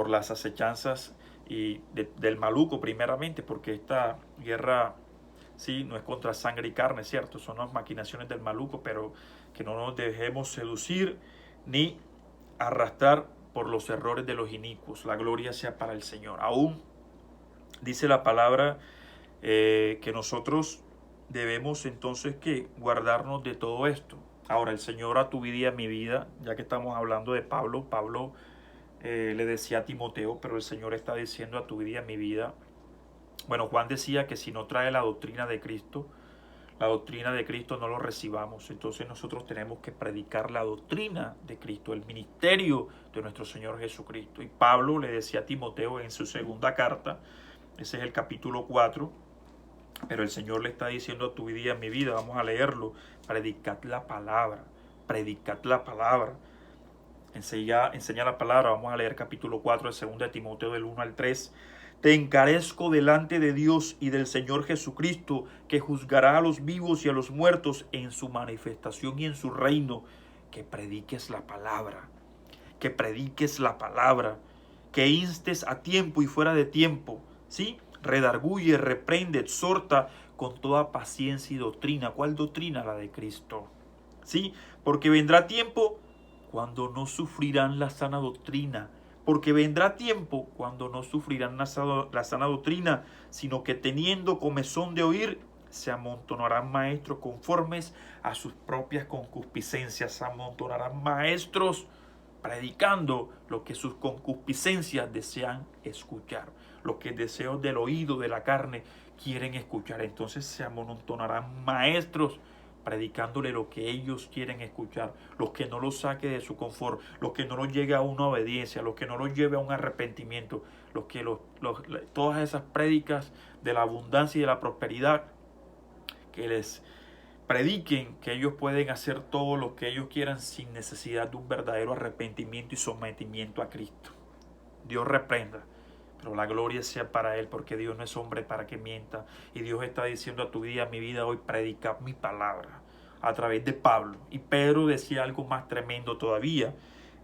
Speaker 1: las acechanzas del maluco, primeramente, porque esta guerra sí no es contra sangre y carne, cierto, son las maquinaciones del maluco, pero que no nos dejemos seducir ni arrastrar por los errores de los inicuos. La gloria sea para el Señor. Aún dice la palabra que nosotros debemos entonces que guardarnos de todo esto. Ahora, el Señor a tu vida y a mi vida, ya que estamos hablando de Pablo, le decía a Timoteo, pero el Señor está diciendo a tu vida y a mi vida. Bueno, Juan decía que si no trae la doctrina de Cristo no lo recibamos. Entonces nosotros tenemos que predicar la doctrina de Cristo, el ministerio de nuestro Señor Jesucristo. Y Pablo le decía a Timoteo en su segunda carta, ese es el capítulo 4, pero el Señor le está diciendo a tu vida y a mi vida, vamos a leerlo: predicad la palabra, predicad la palabra. Enseña la palabra. Vamos a leer capítulo 4 de 2 de Timoteo del 1 al 3. Te encarezco delante de Dios y del Señor Jesucristo, que juzgará a los vivos y a los muertos en su manifestación y en su reino, que prediques la palabra, que prediques la palabra, que instes a tiempo y fuera de tiempo, ¿sí? Redarguye, reprende, exhorta con toda paciencia y doctrina. ¿Cuál doctrina? La de Cristo, ¿sí? Porque vendrá tiempo cuando no sufrirán la sana doctrina. Porque vendrá tiempo cuando no sufrirán la sana doctrina, sino que teniendo comezón de oír, se amontonarán maestros conformes a sus propias concupiscencias. Se amontonarán maestros predicando lo que sus concupiscencias desean escuchar, lo que deseos del oído, de la carne, quieren escuchar. Entonces se amontonarán maestros predicándole lo que ellos quieren escuchar, los que no los saque de su confort, los que no los lleve a una obediencia, los que no los lleve a un arrepentimiento, todas esas prédicas de la abundancia y de la prosperidad, que les prediquen que ellos pueden hacer todo lo que ellos quieran sin necesidad de un verdadero arrepentimiento y sometimiento a Cristo. Dios reprenda, pero la gloria sea para Él, porque Dios no es hombre para que mienta. Y Dios está diciendo a tu vida, a mi vida hoy: predica mi palabra, a través de Pablo. Y Pedro decía algo más tremendo todavía.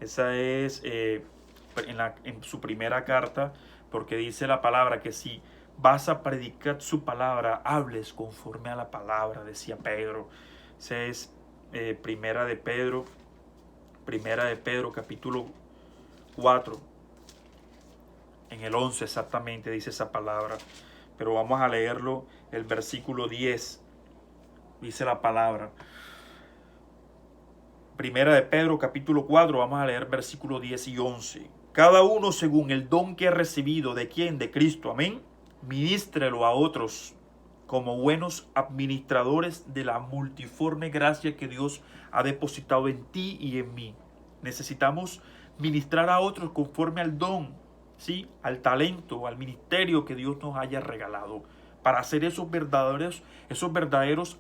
Speaker 1: Esa es en su primera carta, porque dice la palabra que si vas a predicar su palabra, hables conforme a la palabra, decía Pedro. Esa es primera de Pedro capítulo 4. En el 11 exactamente dice esa palabra. Pero vamos a leerlo, el versículo 10. Dice la palabra. Primera de Pedro capítulo 4, vamos a leer versículo 10 y 11. Cada uno según el don que ha recibido. ¿De quién? De Cristo. Amén. Ministrelo a otros como buenos administradores de la multiforme gracia que Dios ha depositado en ti y en mí. Necesitamos ministrar a otros conforme al don ¿sí?, al talento, al ministerio que Dios nos haya regalado, para ser esos verdaderos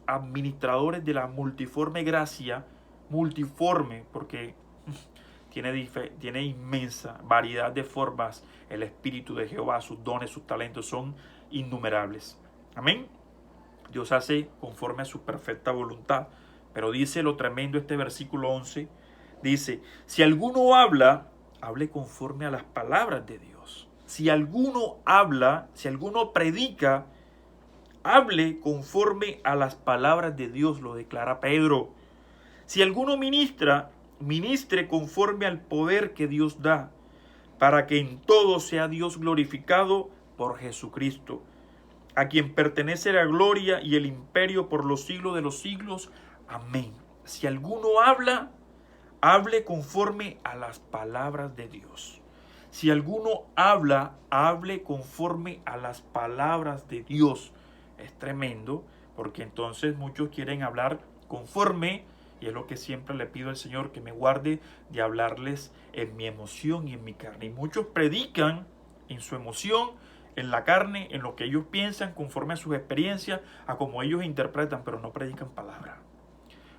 Speaker 1: administradores de la multiforme gracia, multiforme, porque tiene inmensa variedad de formas. El Espíritu de Jehová, sus dones, sus talentos son innumerables. Amén. Dios hace conforme a su perfecta voluntad. Pero dice lo tremendo este versículo 11. Dice, si alguno habla, hable conforme a las palabras de Dios. Si alguno habla, si alguno predica, hable conforme a las palabras de Dios, lo declara Pedro. Si alguno ministra, ministre conforme al poder que Dios da, para que en todo sea Dios glorificado por Jesucristo, a quien pertenece la gloria y el imperio por los siglos de los siglos. Amén. Si alguno habla, hable conforme a las palabras de Dios. Si alguno habla, hable conforme a las palabras de Dios. Es tremendo, porque entonces muchos quieren hablar conforme, y es lo que siempre le pido al Señor, que me guarde de hablarles en mi emoción y en mi carne. Y muchos predican en su emoción, en la carne, en lo que ellos piensan, conforme a sus experiencias, a como ellos interpretan, pero no predican palabra.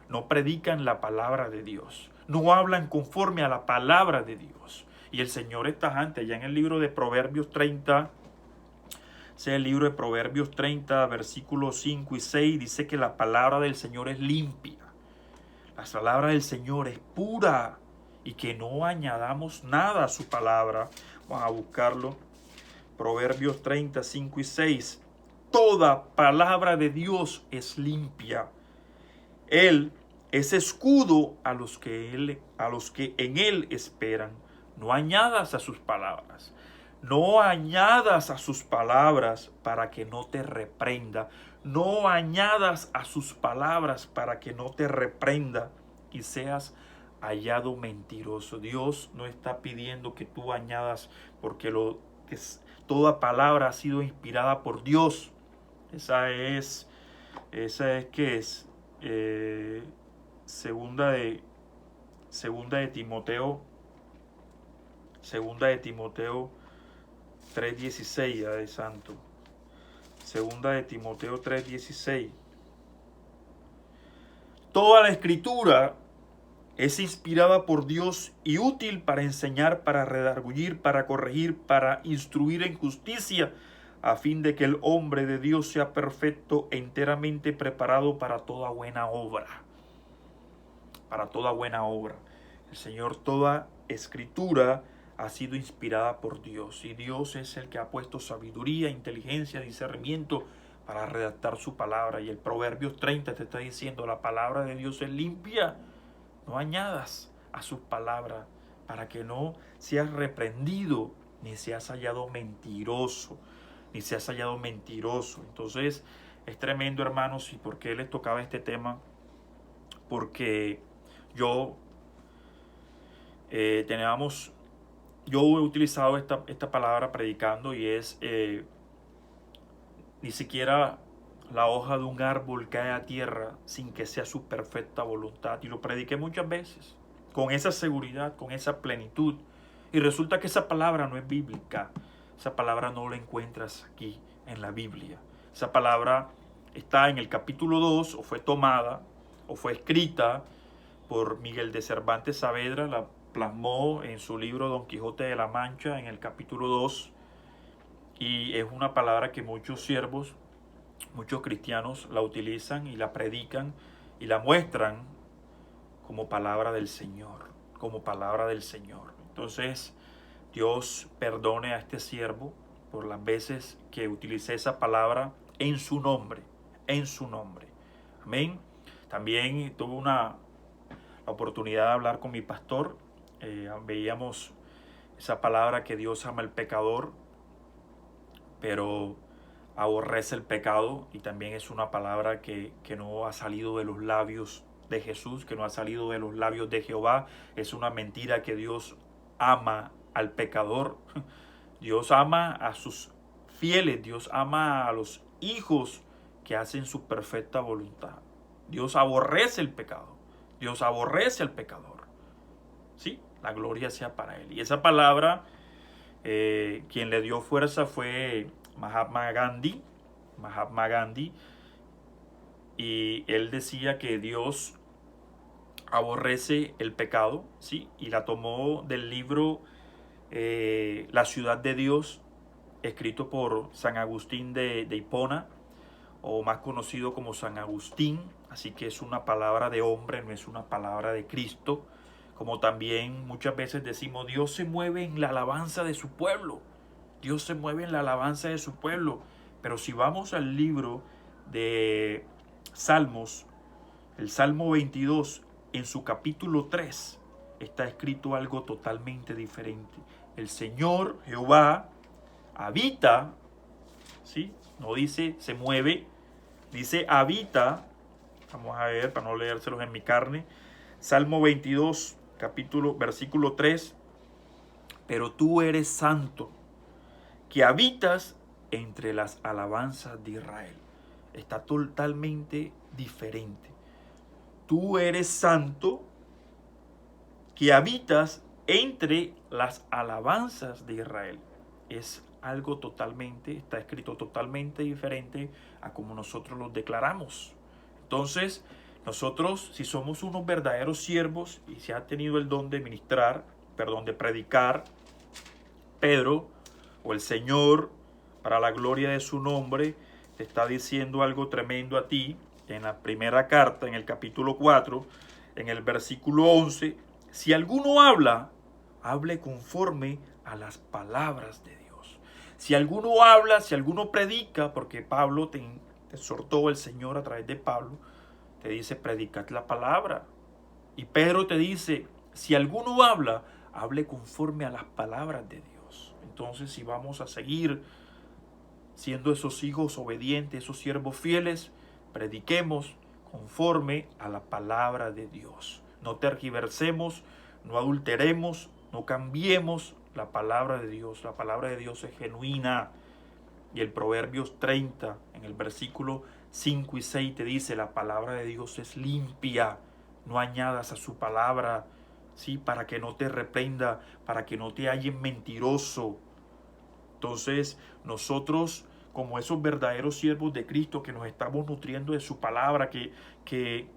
Speaker 1: No predican la palabra de Dios. No hablan conforme a la palabra de Dios. Y el Señor es tajante. Allá en el libro de Proverbios 30, el libro de Proverbios 30, versículos 5 y 6, dice que la palabra del Señor es limpia. La palabra del Señor es pura y que no añadamos nada a su palabra. Vamos a buscarlo. Proverbios 30, 5 y 6. Toda palabra de Dios es limpia. Él es escudo a los que en Él esperan. No añadas a sus palabras. No añadas a sus palabras para que no te reprenda. No añadas a sus palabras para que no te reprenda y seas hallado mentiroso. Dios no está pidiendo que tú añadas, porque toda palabra ha sido inspirada por Dios. Esa es que es segunda de Timoteo 3:16, de santo. Segunda de Timoteo 3:16. Toda la escritura es inspirada por Dios y útil para enseñar, para redarguir, para corregir, para instruir en justicia, a fin de que el hombre de Dios sea perfecto, enteramente preparado para toda buena obra. Para toda buena obra. El Señor, toda escritura ha sido inspirada por Dios, y Dios es el que ha puesto sabiduría, inteligencia, discernimiento para redactar su palabra. Y el Proverbios 30 te está diciendo, la palabra de Dios es limpia. No añadas a sus palabras, para que no seas reprendido, ni seas hallado mentiroso, Entonces, es tremendo, hermanos. ¿Y por qué les tocaba este tema? Porque yo he utilizado esta palabra predicando, y es ni siquiera la hoja de un árbol cae a tierra sin que sea su perfecta voluntad. Y lo prediqué muchas veces, con esa seguridad, con esa plenitud. Y resulta que esa palabra no es bíblica. Esa palabra no la encuentras aquí en la Biblia. Esa palabra está en el capítulo 2, o fue tomada, o fue escrita por Miguel de Cervantes Saavedra. La plasmó en su libro Don Quijote de la Mancha, en el capítulo 2. Y es una palabra que muchos siervos, muchos cristianos la utilizan y la predican y la muestran como palabra del Señor, Entonces, Dios perdone a este siervo por las veces que utilicé esa palabra en su nombre. Amén. También tuve la oportunidad de hablar con mi pastor. Veíamos esa palabra que Dios ama al pecador, pero aborrece el pecado, y también es una palabra que no ha salido de los labios de Jesús, que no ha salido de los labios de Jehová. Es una mentira que Dios ama al pecador. Dios ama a sus fieles, Dios ama a los hijos que hacen su perfecta voluntad. Dios aborrece el pecado, Dios aborrece al pecador. Sí, la gloria sea para Él. Y esa palabra Quien le dio fuerza fue Mahatma Gandhi. Mahatma Gandhi. Y él decía que Dios aborrece el pecado, ¿sí? Y la tomó del libro La ciudad de Dios, escrito por San Agustín de Hipona, o más conocido como San Agustín. Así que es una palabra de hombre, no es una palabra de Cristo. Como también muchas veces decimos, Dios se mueve en la alabanza de su pueblo. Dios se mueve en la alabanza de su pueblo. Pero si vamos al libro de Salmos, el Salmo 22, en su capítulo 3, está escrito algo totalmente diferente. El Señor, Jehová, habita, ¿sí? No dice se mueve, dice habita. Vamos a ver, para no leérselos en mi carne. Salmo 22, versículo 3. Pero tú eres santo, que habitas entre las alabanzas de Israel. Está totalmente diferente. Tú eres santo, que habitas entre las alabanzas de Israel. Es algo totalmente, está escrito totalmente diferente a como nosotros lo declaramos. Entonces, nosotros, si somos unos verdaderos siervos y se ha tenido el don de ministrar, de predicar, Pedro o el Señor, para la gloria de su nombre, te está diciendo algo tremendo a ti. En la primera carta, en el capítulo 4, en el versículo 11, si alguno habla, hable conforme a las palabras de Dios. Si alguno habla, si alguno predica, porque Pablo te exhortó, el Señor a través de Pablo, te dice, predicad la palabra. Y Pedro te dice, si alguno habla, hable conforme a las palabras de Dios. Entonces, si vamos a seguir siendo esos hijos obedientes, esos siervos fieles, prediquemos conforme a la palabra de Dios. No tergiversemos, no adulteremos, no cambiemos la palabra de Dios. La palabra de Dios es genuina. Y el Proverbios 30, en el versículo 5 y 6, te dice, la palabra de Dios es limpia. No añadas a su palabra, ¿sí? Para que no te reprenda, para que no te hallen mentiroso. Entonces, nosotros, como esos verdaderos siervos de Cristo, que nos estamos nutriendo de su palabra, que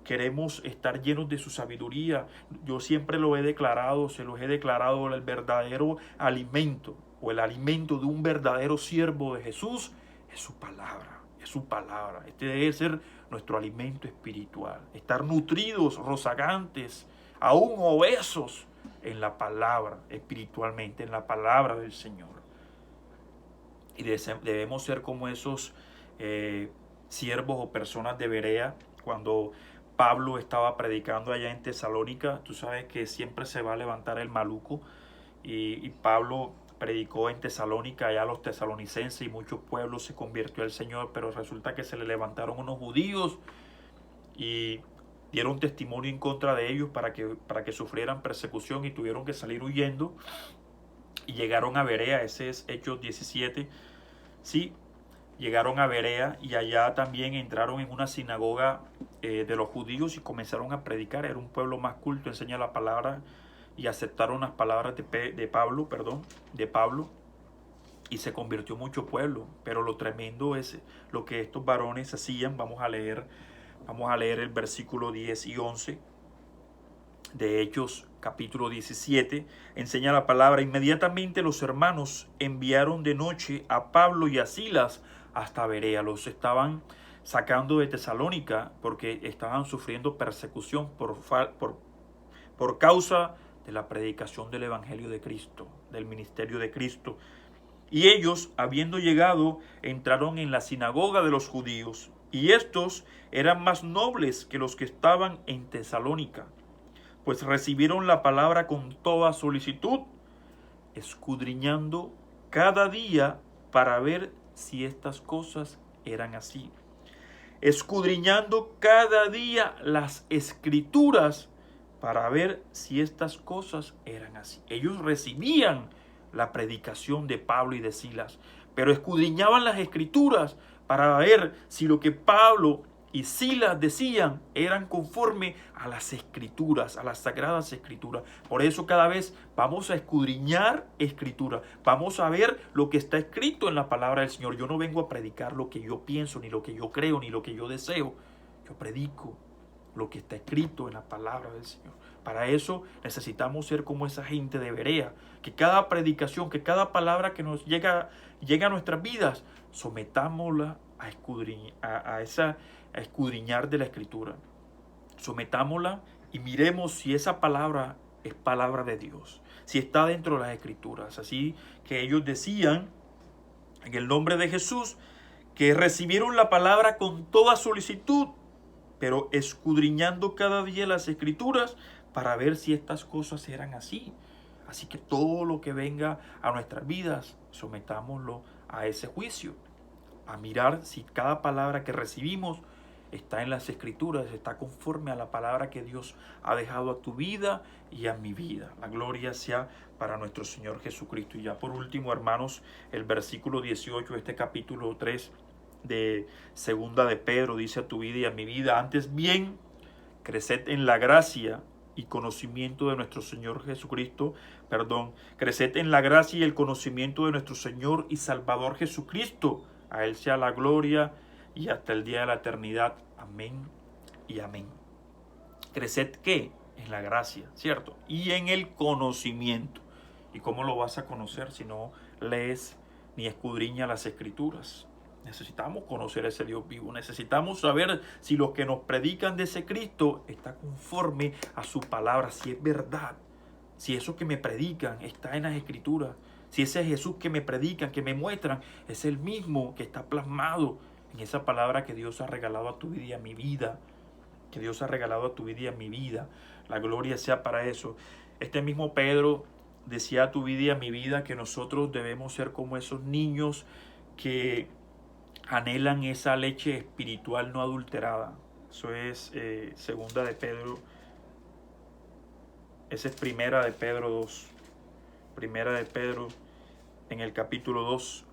Speaker 1: queremos estar llenos de su sabiduría, yo siempre lo he declarado, se los he declarado, el verdadero alimento o el alimento de un verdadero siervo de Jesús es su palabra, es su palabra. Este debe ser nuestro alimento espiritual, estar nutridos, rozagantes, aún obesos en la palabra, espiritualmente, en la palabra del Señor. Y debemos ser como esos siervos o personas de Berea. Cuando Pablo estaba predicando allá en Tesalónica, tú sabes que siempre se va a levantar el maluco. Y Pablo predicó en Tesalónica, allá a los tesalonicenses, y muchos pueblos se convirtió al Señor. Pero resulta que se le levantaron unos judíos y dieron testimonio en contra de ellos para que sufrieran persecución, y tuvieron que salir huyendo. Y llegaron a Berea, ese es Hechos 17, sí, llegaron a Berea y allá también entraron en una sinagoga de los judíos y comenzaron a predicar. Era un pueblo más culto, enseña la palabra, y aceptaron las palabras de Pablo, y se convirtió mucho pueblo. Pero lo tremendo es lo que estos varones hacían. Vamos a leer el versículo 10 y 11 de Hechos capítulo 17, enseña la palabra. Inmediatamente los hermanos enviaron de noche a Pablo y a Silas hasta Berea. Los estaban sacando de Tesalónica porque estaban sufriendo persecución por causa de la predicación del Evangelio de Cristo, del ministerio de Cristo. Y ellos, habiendo llegado, entraron en la sinagoga de los judíos, y estos eran más nobles que los que estaban en Tesalónica, pues recibieron la palabra con toda solicitud, escudriñando cada día para ver si estas cosas eran así. Escudriñando cada día las escrituras para ver si estas cosas eran así. Ellos recibían la predicación de Pablo y de Silas, pero escudriñaban las escrituras para ver si lo que Pablo y Silas decían eran conforme a las escrituras, a las sagradas escrituras. Por eso cada vez vamos a escudriñar escritura. Vamos a ver lo que está escrito en la palabra del Señor. Yo no vengo a predicar lo que yo pienso, ni lo que yo creo, ni lo que yo deseo. Yo predico lo que está escrito en la palabra del Señor. Para eso necesitamos ser como esa gente de Berea, que cada predicación, que cada palabra que nos llega a nuestras vidas, sometámosla a escudriñar de la Escritura. Sometámosla y miremos si esa palabra es palabra de Dios, si está dentro de las Escrituras. Así que ellos decían, en el nombre de Jesús, que recibieron la palabra con toda solicitud, pero escudriñando cada día las Escrituras para ver si estas cosas eran así. Así que todo lo que venga a nuestras vidas, sometámoslo a ese juicio, a mirar si cada palabra que recibimos está en las Escrituras, está conforme a la palabra que Dios ha dejado a tu vida y a mi vida. La gloria sea para nuestro Señor Jesucristo. Y ya por último, hermanos, el versículo 18 de este capítulo 3 de Segunda de Pedro dice: a tu vida y a mi vida, antes bien, creced en la gracia y conocimiento de nuestro Señor Jesucristo, creced en la gracia y el conocimiento de nuestro Señor y Salvador Jesucristo. A Él sea la gloria y hasta el día de la eternidad. Amén y amén. Creced, ¿qué? En la gracia, ¿cierto? Y en el conocimiento. ¿Y cómo lo vas a conocer si no lees ni escudriñas las Escrituras? Necesitamos conocer a ese Dios vivo. Necesitamos saber si lo que nos predican de ese Cristo está conforme a su palabra, si es verdad. Si eso que me predican está en las Escrituras. Si ese Jesús que me predican, que me muestran, es el mismo que está plasmado en esa palabra que Dios ha regalado a tu vida y a mi vida. Que Dios ha regalado a tu vida y a mi vida. La gloria sea para eso. Este mismo Pedro decía a tu vida y a mi vida que nosotros debemos ser como esos niños que anhelan esa leche espiritual no adulterada. Eso es segunda de Pedro. Esa es primera de Pedro 2. Primera de Pedro en el capítulo 2.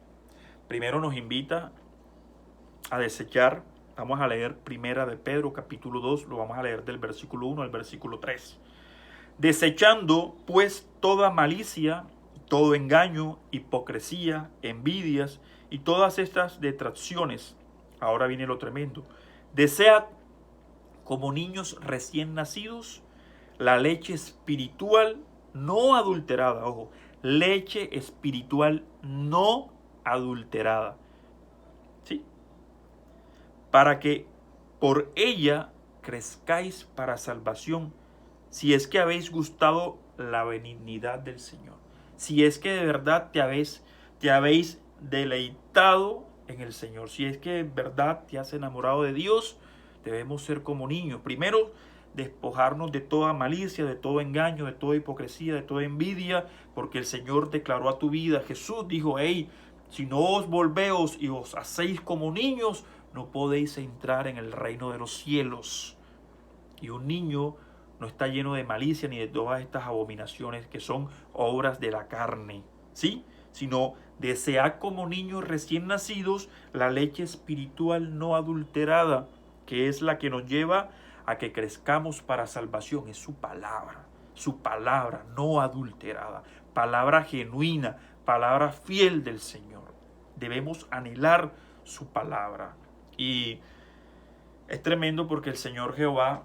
Speaker 1: Primero nos invita a desechar. Vamos a leer primera de Pedro capítulo 2. Lo vamos a leer del versículo 1 al versículo 3. Desechando pues toda malicia, todo engaño, hipocresía, envidias y todas estas detracciones. Ahora viene lo tremendo. Desead como niños recién nacidos la leche espiritual no adulterada. Ojo, leche espiritual no adulterada. ¿Sí? Para que por ella crezcáis para salvación, si es que habéis gustado la benignidad del Señor. Si es que de verdad te habéis deleitado en el Señor. Si es que de verdad te has enamorado de Dios, debemos ser como niños. Primero, despojarnos de toda malicia, de todo engaño, de toda hipocresía, de toda envidia, porque el Señor declaró a tu vida. Jesús dijo: hey, si no os volvéis y os hacéis como niños, no podéis entrar en el reino de los cielos. Y un niño no está lleno de malicia ni de todas estas abominaciones que son obras de la carne, ¿sí? Sino desead como niños recién nacidos la leche espiritual no adulterada, que es la que nos lleva a que crezcamos para salvación. Es su palabra no adulterada, palabra genuina, palabra fiel del Señor. Debemos anhelar su palabra. Y es tremendo porque el Señor Jehová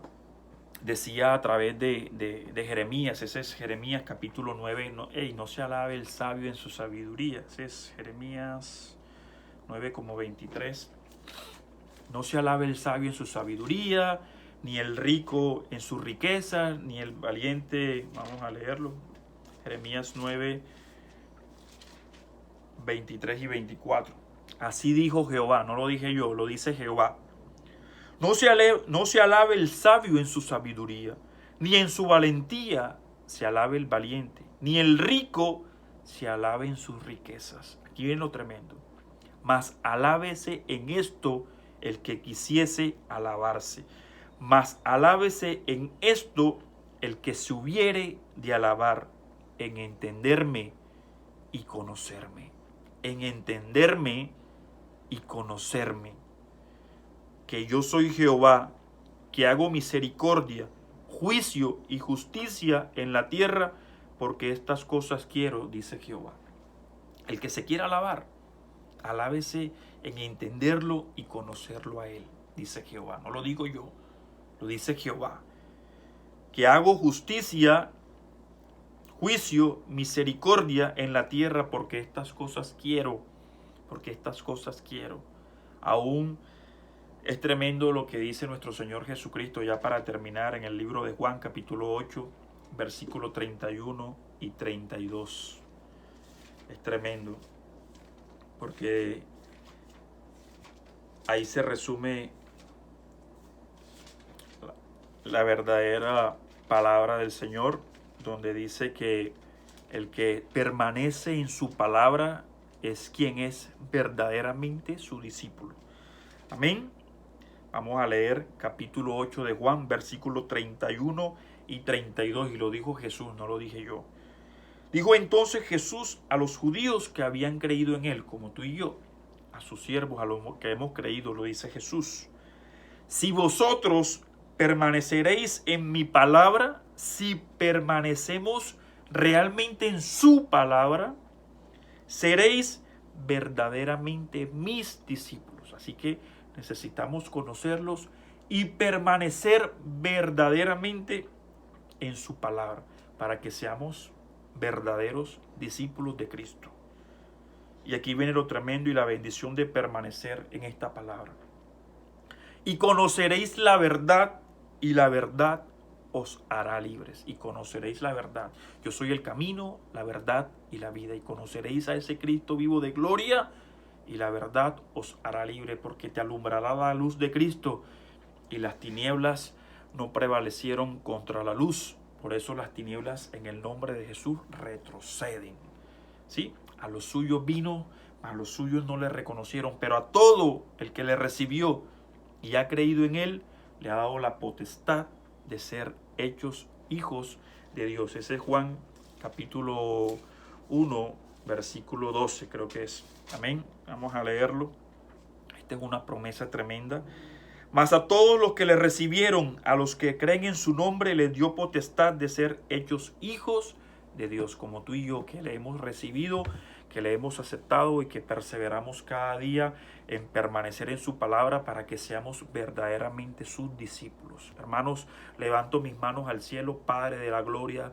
Speaker 1: decía a través de Jeremías, ese es Jeremías capítulo 9, no se alabe el sabio en su sabiduría, ese es Jeremías 9 como 23, no se alabe el sabio en su sabiduría, ni el rico en su riqueza, ni el valiente, vamos a leerlo, Jeremías 9, 23 y 24, así dijo Jehová, no lo dije yo, lo dice Jehová. No se alabe el sabio en su sabiduría, ni en su valentía se alabe el valiente, ni el rico se alabe en sus riquezas. Aquí viene lo tremendo. Mas alábese en esto el que quisiese alabarse. Mas alábese en esto el que se hubiere de alabar, en entenderme y conocerme. En entenderme y conocerme. que yo soy Jehová, que hago misericordia, juicio y justicia en la tierra, porque estas cosas quiero, dice Jehová. El que se quiera alabar, alábese en entenderlo y conocerlo a él, dice Jehová. No lo digo yo, lo dice Jehová. Que hago justicia, juicio, misericordia en la tierra, porque estas cosas quiero, porque estas cosas quiero. Aún es tremendo lo que dice nuestro Señor Jesucristo, ya para terminar, en el libro de Juan, capítulo 8, versículo 31 y 32. Es tremendo, porque ahí se resume la verdadera palabra del Señor, donde dice que el que permanece en su palabra es quien es verdaderamente su discípulo. Amén. Vamos a leer capítulo 8 de Juan, versículos 31 y 32, y lo dijo Jesús, no lo dije yo. Dijo entonces Jesús a los judíos que habían creído en él, como tú y yo, a sus siervos, a los que hemos creído, lo dice Jesús: si vosotros permaneceréis en mi palabra, si permanecemos realmente en su palabra, seréis verdaderamente mis discípulos. Así que necesitamos conocerlos y permanecer verdaderamente en su palabra para que seamos verdaderos discípulos de Cristo. Y aquí viene lo tremendo y la bendición de permanecer en esta palabra. Y conoceréis la verdad, y la verdad os hará libres. Y conoceréis la verdad. Yo soy el camino, la verdad y la vida. Y conoceréis a ese Cristo vivo de gloria, y la verdad os hará libre, porque te alumbrará la luz de Cristo, y las tinieblas no prevalecieron contra la luz. Por eso las tinieblas en el nombre de Jesús retroceden. ¿Sí? A los suyos vino, a los suyos no le reconocieron, pero a todo el que le recibió y ha creído en él, le ha dado la potestad de ser hechos hijos de Dios. Ese es Juan capítulo 1, versículo 12, creo que es. Amén. Vamos a leerlo. Esta es una promesa tremenda. Mas a todos los que le recibieron, a los que creen en su nombre, les dio potestad de ser hechos hijos de Dios, como tú y yo, que le hemos recibido, que le hemos aceptado y que perseveramos cada día en permanecer en su palabra para que seamos verdaderamente sus discípulos. Hermanos, levanto mis manos al cielo. Padre de la gloria,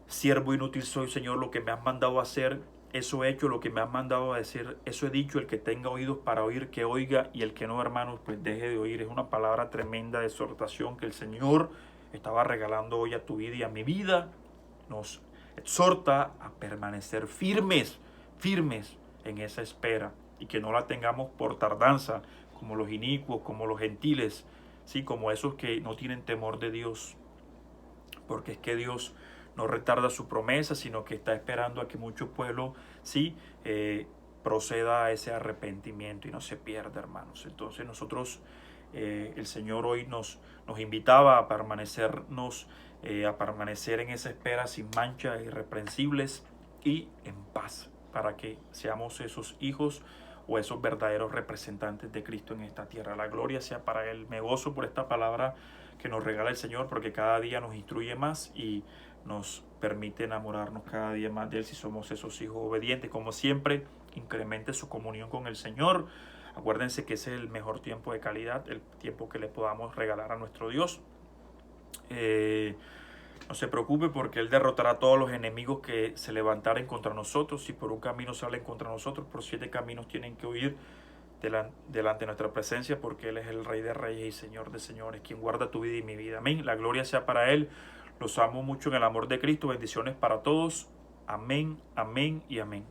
Speaker 1: siervo inútil soy, Señor. Lo que me has mandado a hacer, eso he hecho. Lo que me has mandado a decir, eso he dicho. El que tenga oídos para oír, que oiga, y el que no, hermanos, pues deje de oír. Es una palabra tremenda de exhortación que el Señor estaba regalando hoy a tu vida y a mi vida. Nos exhorta a permanecer firmes en esa espera, y que no la tengamos por tardanza, como los inicuos, como los gentiles, ¿sí? Como esos que no tienen temor de Dios, porque es que Dios no retarda su promesa, sino que está esperando a que mucho pueblo, ¿sí? Proceda a ese arrepentimiento y no se pierda, hermanos. Entonces nosotros, el Señor hoy nos invitaba a permanecernos, a permanecer en esa espera sin mancha, irreprensibles y en paz, para que seamos esos hijos o esos verdaderos representantes de Cristo en esta tierra. La gloria sea para Él. Me gozo por esta palabra que nos regala el Señor, porque cada día nos instruye más y nos permite enamorarnos cada día más de Él si somos esos hijos obedientes. Como siempre, incremente su comunión con el Señor. Acuérdense que ese es el mejor tiempo de calidad, el tiempo que le podamos regalar a nuestro Dios. No se preocupe, porque Él derrotará a todos los enemigos que se levantaren contra nosotros. Si por un camino salen contra nosotros, por 7 caminos tienen que huir delante de nuestra presencia, porque Él es el Rey de Reyes y Señor de Señores, quien guarda tu vida y mi vida. Amén. La gloria sea para Él. Los amo mucho en el amor de Cristo. Bendiciones para todos. Amén, amén y amén.